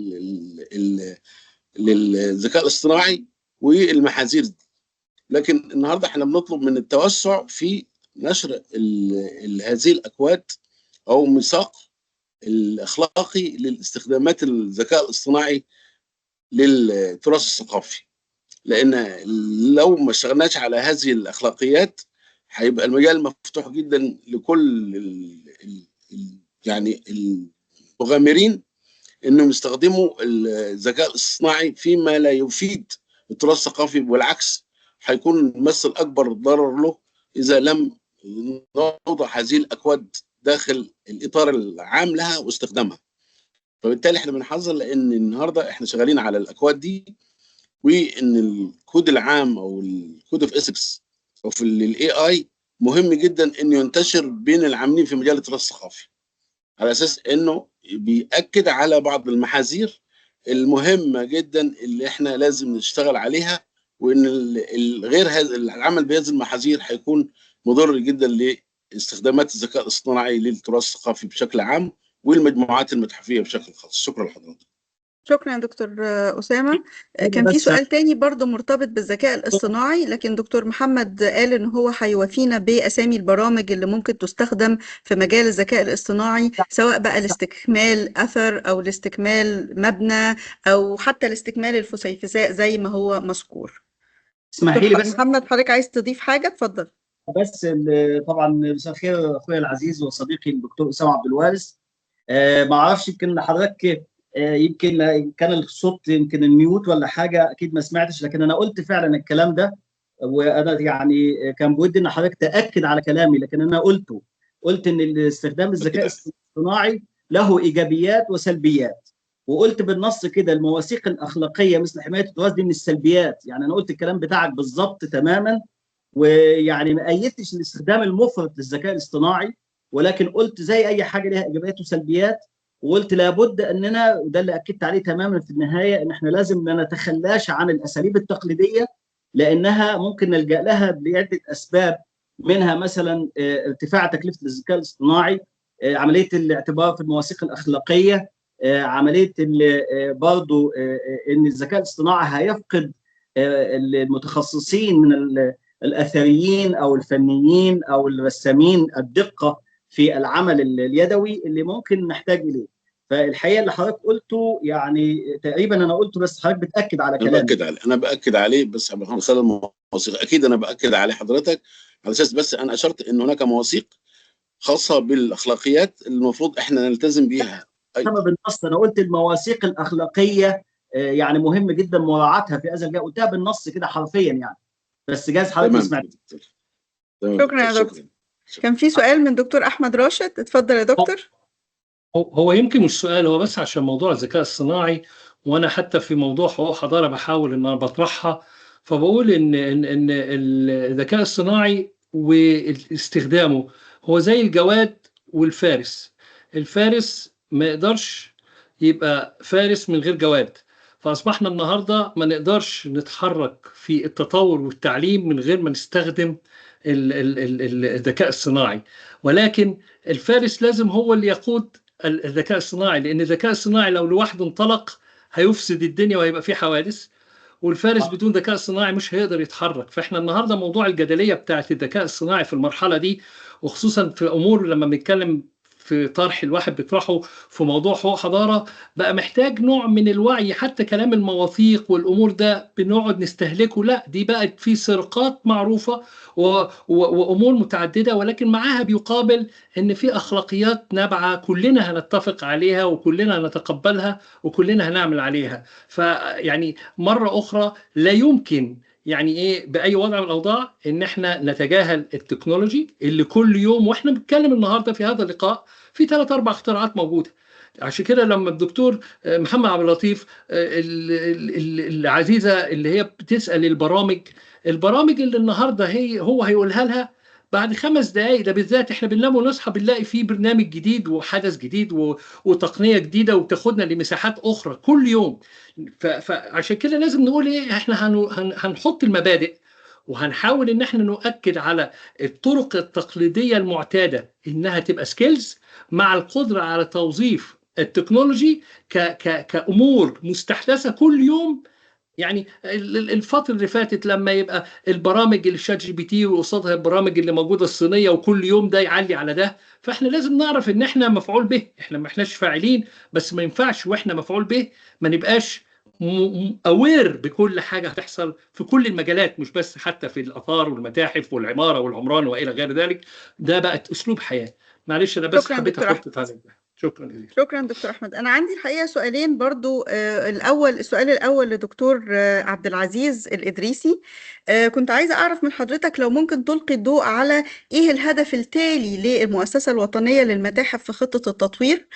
Speaker 6: للذكاء الاصطناعي والمحاذير دي. لكن النهارده احنا بنطلب من التوسع في نشر هذه الاكواد او ميثاق الاخلاقي لاستخدامات الذكاء الاصطناعي للتراث الثقافي، لان لو ما اشتغلناش على هذه الاخلاقيات هيبقى المجال مفتوح جدا لكل يعني المغامرين انهم يستخدموا الذكاء الاصطناعي فيما لا يفيد التراث الثقافي، والعكس هيكون يمثل اكبر ضرر له اذا لم نوضع هذه الاكواد داخل الاطار العام لها واستخدامها. فبالتالي احنا بنحذر، لان النهارده احنا شغالين على الاكواد دي، وان الكود العام او الكود اوف ايثكس او في الاي اي مهم جدا انه ينتشر بين العاملين في مجال التراث الثقافي، على اساس انه بيأكد على بعض المحاذير المهمه جدا اللي احنا لازم نشتغل عليها، وان غير هذا العمل بهذه المحاذير هيكون مضر جدا لاستخدامات الذكاء الاصطناعي للتراث الثقافي بشكل عام والمجموعات المتحفيه بشكل خاص. شكرا لحضرتك.
Speaker 1: شكرا يا دكتور أسامة. كان في سؤال تاني برضو مرتبط بالذكاء الاصطناعي، لكن دكتور محمد قال إن هو هيوافينا بأسامي البرامج اللي ممكن تستخدم في مجال الذكاء الاصطناعي، سواء بقى لاستكمال أثر أو لاستكمال مبنى أو حتى لاستكمال الفسيفساء زي ما هو مذكور.
Speaker 2: اسمحي لي بس
Speaker 1: محمد، حضرتك عايز تضيف حاجة؟ اتفضل.
Speaker 2: بس طبعا مساء الخير اخويا العزيز وصديقي الدكتور اسامه عبد الوارث. ما اعرفش يمكن حضرتك يمكن كان الصوت يمكن الميوت ولا حاجه، اكيد ما سمعتش، لكن انا قلت فعلا الكلام ده، وانا يعني كان بودي ان حضرتك تاكد على كلامي، لكن انا قلت ان استخدام الذكاء الاصطناعي له ايجابيات وسلبيات، وقلت بالنص كده المواثيق الاخلاقيه مثل حمايه التراث دي من السلبيات. يعني انا قلت الكلام بتاعك بالظبط تماما، ويعني ما ايدتش الاستخدام المفرط للذكاء الاصطناعي، ولكن قلت زي اي حاجه لها ايجابيات وسلبيات، وقلت لابد اننا، وده اللي اكدت عليه تماما في النهايه، ان احنا لازم ما نتخلاش عن الاساليب التقليديه، لانها ممكن نلجا لها لعده اسباب، منها مثلا ارتفاع تكلفه الذكاء الاصطناعي، عمليه الاعتبار في المواثيق الاخلاقيه، عمليه برضه ان الذكاء الاصطناعي هيفقد المتخصصين من الاثريين او الفنيين او الرسامين الدقه في العمل اليدوي اللي ممكن نحتاج اليه. فالحقيقه اللي حضرتك قلته يعني تقريبا انا قلته، بس حضرتك بتاكد على كلامي.
Speaker 6: انا باكد عليه بس خلال المواثيق، اكيد انا باكد عليه حضرتك على اساس بس انا اشرت ان هناك مواثيق خاصه بالاخلاقيات المفروض احنا نلتزم بيها.
Speaker 2: سبب النص انا قلت المواثيق الاخلاقيه يعني مهم جدا مراعاتها في هذا الجانب، قلتها بالنص كده حرفيا يعني، بس جاز حضرتك سمعت.
Speaker 1: شكرا يا دكتور. كان في سؤال من دكتور احمد راشد، اتفضل يا دكتور.
Speaker 7: هو يمكن مش سؤال، هو بس عشان موضوع الذكاء الصناعي، وانا حتى في موضوع حقوق حضاره بحاول ان انا بطرحها، فبقول ان الذكاء الصناعي واستخدامه هو زي الجواد والفارس. الفارس ما يقدرش يبقى فارس من غير جواد، فاصبحنا النهارده ما نقدرش نتحرك في التطور والتعليم من غير ما نستخدم الذكاء الصناعي، ولكن الفارس لازم هو اللي يقود الذكاء الصناعي، لان الذكاء الصناعي لو لوحده انطلق هيفسد الدنيا وهيبقى فيه حوادث، والفارس بدون ذكاء صناعي مش هيقدر يتحرك. فاحنا النهارده موضوع الجدليه بتاعه الذكاء الصناعي في المرحله دي، وخصوصا في امور لما بنتكلم في طرح الواحد بيطرحه في موضوع حقوق حضارة بقى محتاج نوع من الوعي. حتى كلام المواثيق والأمور ده بنقعد نستهلكه، لا دي بقت في سرقات معروفة وأمور متعددة، ولكن معاها بيقابل إن في أخلاقيات نابعة كلنا هنتفق عليها وكلنا هنتقبلها وكلنا هنعمل عليها. فيعني مرة أخرى لا يمكن يعني ايه باي وضع من الاوضاع ان احنا نتجاهل التكنولوجي اللي كل يوم، واحنا بنتكلم النهارده في هذا اللقاء في 3-4 اختراعات موجوده. عشان كده لما الدكتور محمد عبد اللطيف العزيزه اللي هي بتسال البرامج اللي النهارده هو هيقولها لها بعد 5 دقائق، ده بالذات احنا بننام ونصحى بنلاقي فيه برنامج جديد وحدث جديد وتقنيه جديده وبتاخدنا لمساحات اخرى كل يوم. فعشان كده لازم نقول ايه، احنا هنحط المبادئ وهنحاول ان احنا نؤكد على الطرق التقليديه المعتاده انها تبقى سكيلز، مع القدره على توظيف التكنولوجي كامور مستحدثه كل يوم. يعني الفترة اللي فاتت لما يبقى البرامج الشات جي بي تي وقصادها البرامج اللي موجودة الصينية وكل يوم ده يعلي على ده، فاحنا لازم نعرف ان احنا مفعول به، احنا ما احناش فاعلين، بس ما ينفعش واحنا مفعول به ما نبقاش اوير بكل حاجة هتحصل في كل المجالات، مش بس حتى في الآثار والمتاحف والعمارة والعمران وإلى غير ذلك. ده بقت أسلوب حياة. معلش أنا بس حبيت أحط تعليق. شكرا جزيلا.
Speaker 1: شكرا دكتور أحمد. أنا عندي الحقيقة سؤالين برضو. السؤال الأول لدكتور عبد العزيز الإدريسي. كنت عايزة أعرف من حضرتك لو ممكن تلقي الضوء على إيه الهدف التالي للمؤسسة الوطنية للمتاحف في خطة التطوير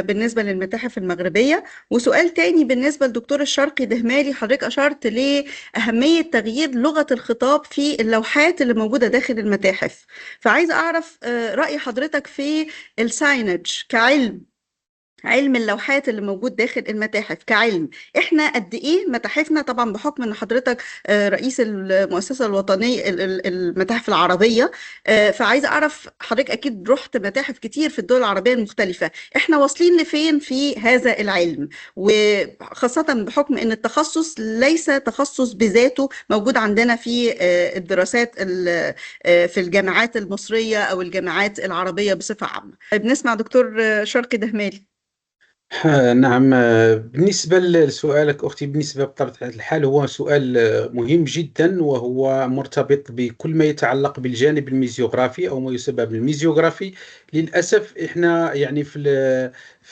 Speaker 1: بالنسبة للمتاحف المغربية. وسؤال تاني بالنسبة لدكتور الشرقي دهمالي، حضرتك أشرت لأهمية تغيير لغة الخطاب في اللوحات اللي موجودة داخل المتاحف، فعايزة أعرف رأي حضرتك في الساينج علم اللوحات اللي موجود داخل المتاحف كعلم. احنا قد ايه متاحفنا، طبعا بحكم ان حضرتك رئيس المؤسسة الوطنية المتاحف العربية، فعايزة اعرف حضرتك اكيد رحت متاحف كتير في الدول العربية المختلفة، احنا واصلين لفين في هذا العلم، وخاصة بحكم ان التخصص ليس تخصص بذاته موجود عندنا في الدراسات في الجامعات المصرية او الجامعات العربية بصفة عامة. بنسمع دكتور شرقي دهمالي.
Speaker 4: نعم، بالنسبة لسؤالك أختي، بالنسبة بطبيعة الحال هو سؤال مهم جدا، وهو مرتبط بكل ما يتعلق بالجانب الميزيوغرافي أو ما يسمى بالميزيوغرافي. للأسف إحنا يعني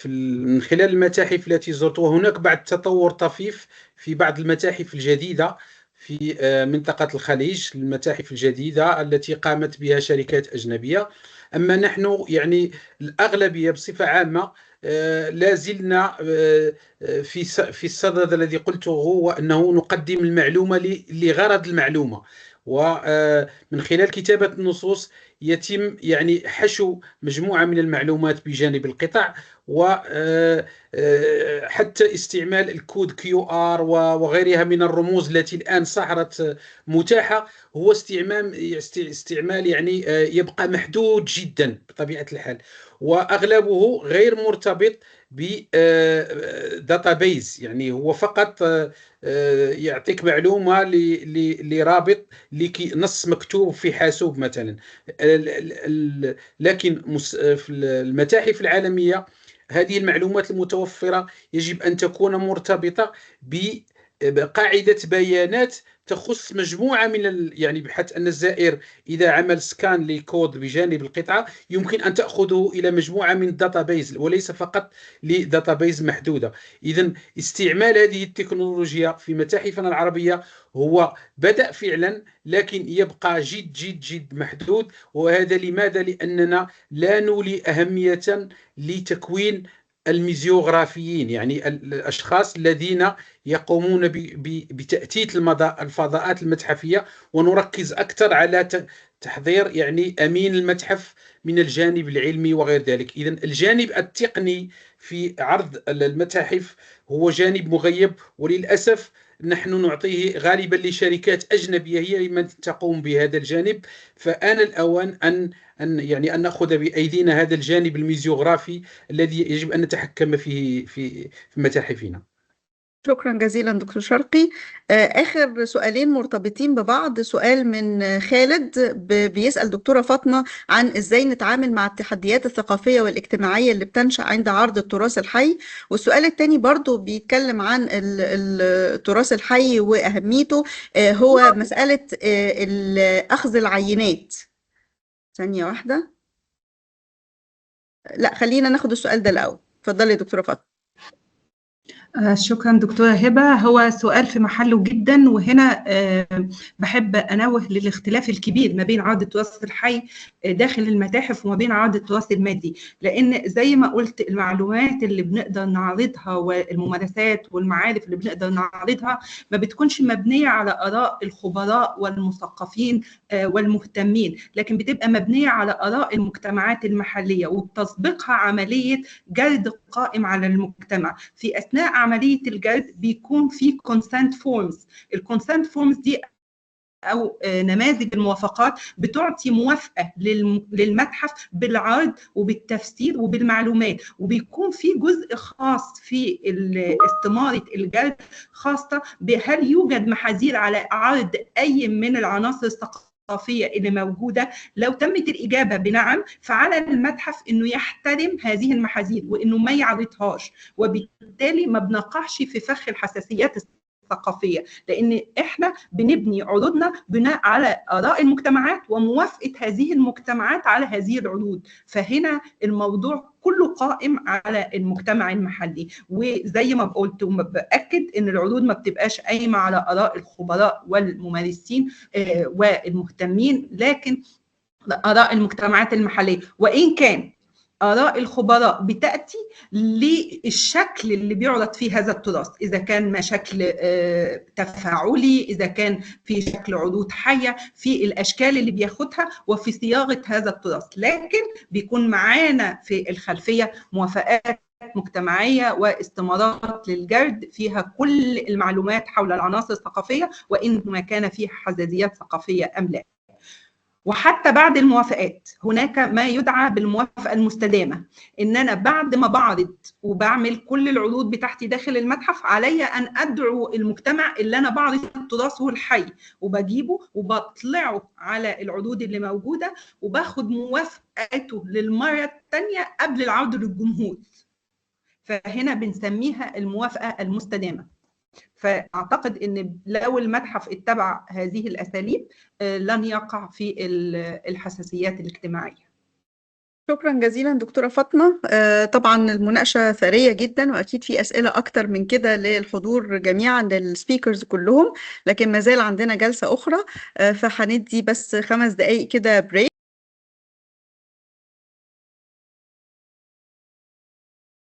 Speaker 4: من خلال المتاحف التي زرتها، وهناك بعض تطور طفيف في بعض المتاحف الجديدة في منطقة الخليج، المتاحف الجديدة التي قامت بها شركات أجنبية. أما نحن يعني الأغلبية بصفة عامة لا زلنا في الصدد الذي قلته، هو أنه نقدم المعلومة لغرض المعلومة، ومن خلال كتابة النصوص يتم يعني حشو مجموعة من المعلومات بجانب القطع، وحتى استعمال الكود QR وغيرها من الرموز التي الآن صارت متاحة، هو استعمال يعني يبقى محدود جدا بطبيعة الحال، وأغلبه غير مرتبط بداتابيز. يعني هو فقط يعطيك معلومة لرابط نص مكتوب في حاسوب مثلا. لكن في المتاحف العالمية هذه المعلومات المتوفرة يجب أن تكون مرتبطة بقاعدة بيانات تخص مجموعة من يعني بحيث أن الزائر إذا عمل سكان لكود بجانب القطعة يمكن أن تأخذه إلى مجموعة من الداتابيز وليس فقط لداتابيز محدودة. إذن استعمال هذه التكنولوجيا في متاحفنا العربية هو بدأ فعلا، لكن يبقى جد جد جد محدود. وهذا لماذا؟ لأننا لا نولي أهمية لتكوين الميزيوغرافيين، يعني الأشخاص الذين يقومون بتأتيت الفضاءات المتحفية، ونركز أكثر على تحضير يعني أمين المتحف من الجانب العلمي وغير ذلك. إذن الجانب التقني في عرض المتاحف هو جانب مغيب، وللأسف نحن نعطيه غالبا لشركات أجنبية هي من تقوم بهذا الجانب. فآن الأوان أن نأخذ بأيدينا هذا الجانب الميزيوغرافي الذي يجب أن نتحكم فيه في متاحفنا.
Speaker 1: شكرا جزيلا دكتور شرقي. آخر سؤالين مرتبطين ببعض. سؤال من خالد بيسأل دكتورة فاطمة عن إزاي نتعامل مع التحديات الثقافية والاجتماعية اللي بتنشأ عند عرض التراث الحي، والسؤال الثاني برضو بيتكلم عن التراث الحي وأهميته، هو مسألة أخذ العينات. ثانية واحدة، لا خلينا ناخد السؤال ده الأول. اتفضلي يا دكتورة فاطمة.
Speaker 5: شكرا دكتورة هبة، هو سؤال في محله جدا، وهنا بحب أنوه للاختلاف الكبير ما بين عرض التراث الحي داخل المتاحف وما بين عرض التراث المادي، لأن زي ما قلت المعلومات اللي بنقدر نعرضها والممارسات والمعارف اللي بنقدر نعرضها ما بتكونش مبنية على آراء الخبراء والمثقفين والمهتمين، لكن بتبقى مبنية على آراء المجتمعات المحلية وبتسبقها عملية جرد قائم على المجتمع. في أثناء عملية الجرد بيكون في consent forms. الكونسنت فورمز دي أو نماذج الموافقات بتعطي موافقة للمتحف بالعرض وبالتفسير وبالمعلومات، وبيكون في جزء خاص في استمارة الجرد خاصة بهل يوجد محاذير على عرض أي من العناصر الثقافية اللي موجودة. لو تمت الإجابة بنعم فعلى المتحف إنه يحترم هذه المحاذير وإنه ما يعرضهاش، وبالتالي ما بنقعش في فخ الحساسيات الثقافية، لأن إحنا بنبني عروضنا بناء على آراء المجتمعات وموافقة هذه المجتمعات على هذه العروض. فهنا الموضوع كله قائم على المجتمع المحلي، وزي ما قلت وبأكد إن العروض ما بتبقاش قايمة على آراء الخبراء والممارسين والمهتمين، لكن آراء المجتمعات المحلية. وإن كان آراء الخبراء بتأتي للشكل اللي بيعرض فيه هذا التراث، إذا كان ما شكل تفاعلي، إذا كان في شكل عروض حية، في الأشكال اللي بياخدها وفي صياغة هذا التراث، لكن بيكون معانا في الخلفية موافقات مجتمعية واستمارات للجرد فيها كل المعلومات حول العناصر الثقافية وإن ما كان فيها حساسيات ثقافية أم لا. وحتى بعد الموافقات هناك ما يدعى بالموافقة المستدامة، إن أنا بعد ما بعرض وبعمل كل العروض بتاعتي داخل المتحف علي أن أدعو المجتمع اللي أنا بعرض تراثه الحي وبجيبه وبطلعه على العروض اللي موجودة وباخد موافقته للمرة الثانية قبل العرض للجمهور. فهنا بنسميها الموافقة المستدامة. فأعتقد أن لو المتحف اتبع هذه الأساليب لن يقع في الحساسيات الاجتماعية.
Speaker 1: شكرا جزيلا دكتورة فاطمة. طبعا المناقشة ثرية جدا، وأكيد في أسئلة أكتر من كده للحضور جميعا للسبيكرز كلهم، لكن ما زال عندنا جلسة أخرى، فهندي بس 5 دقايق كده بريك.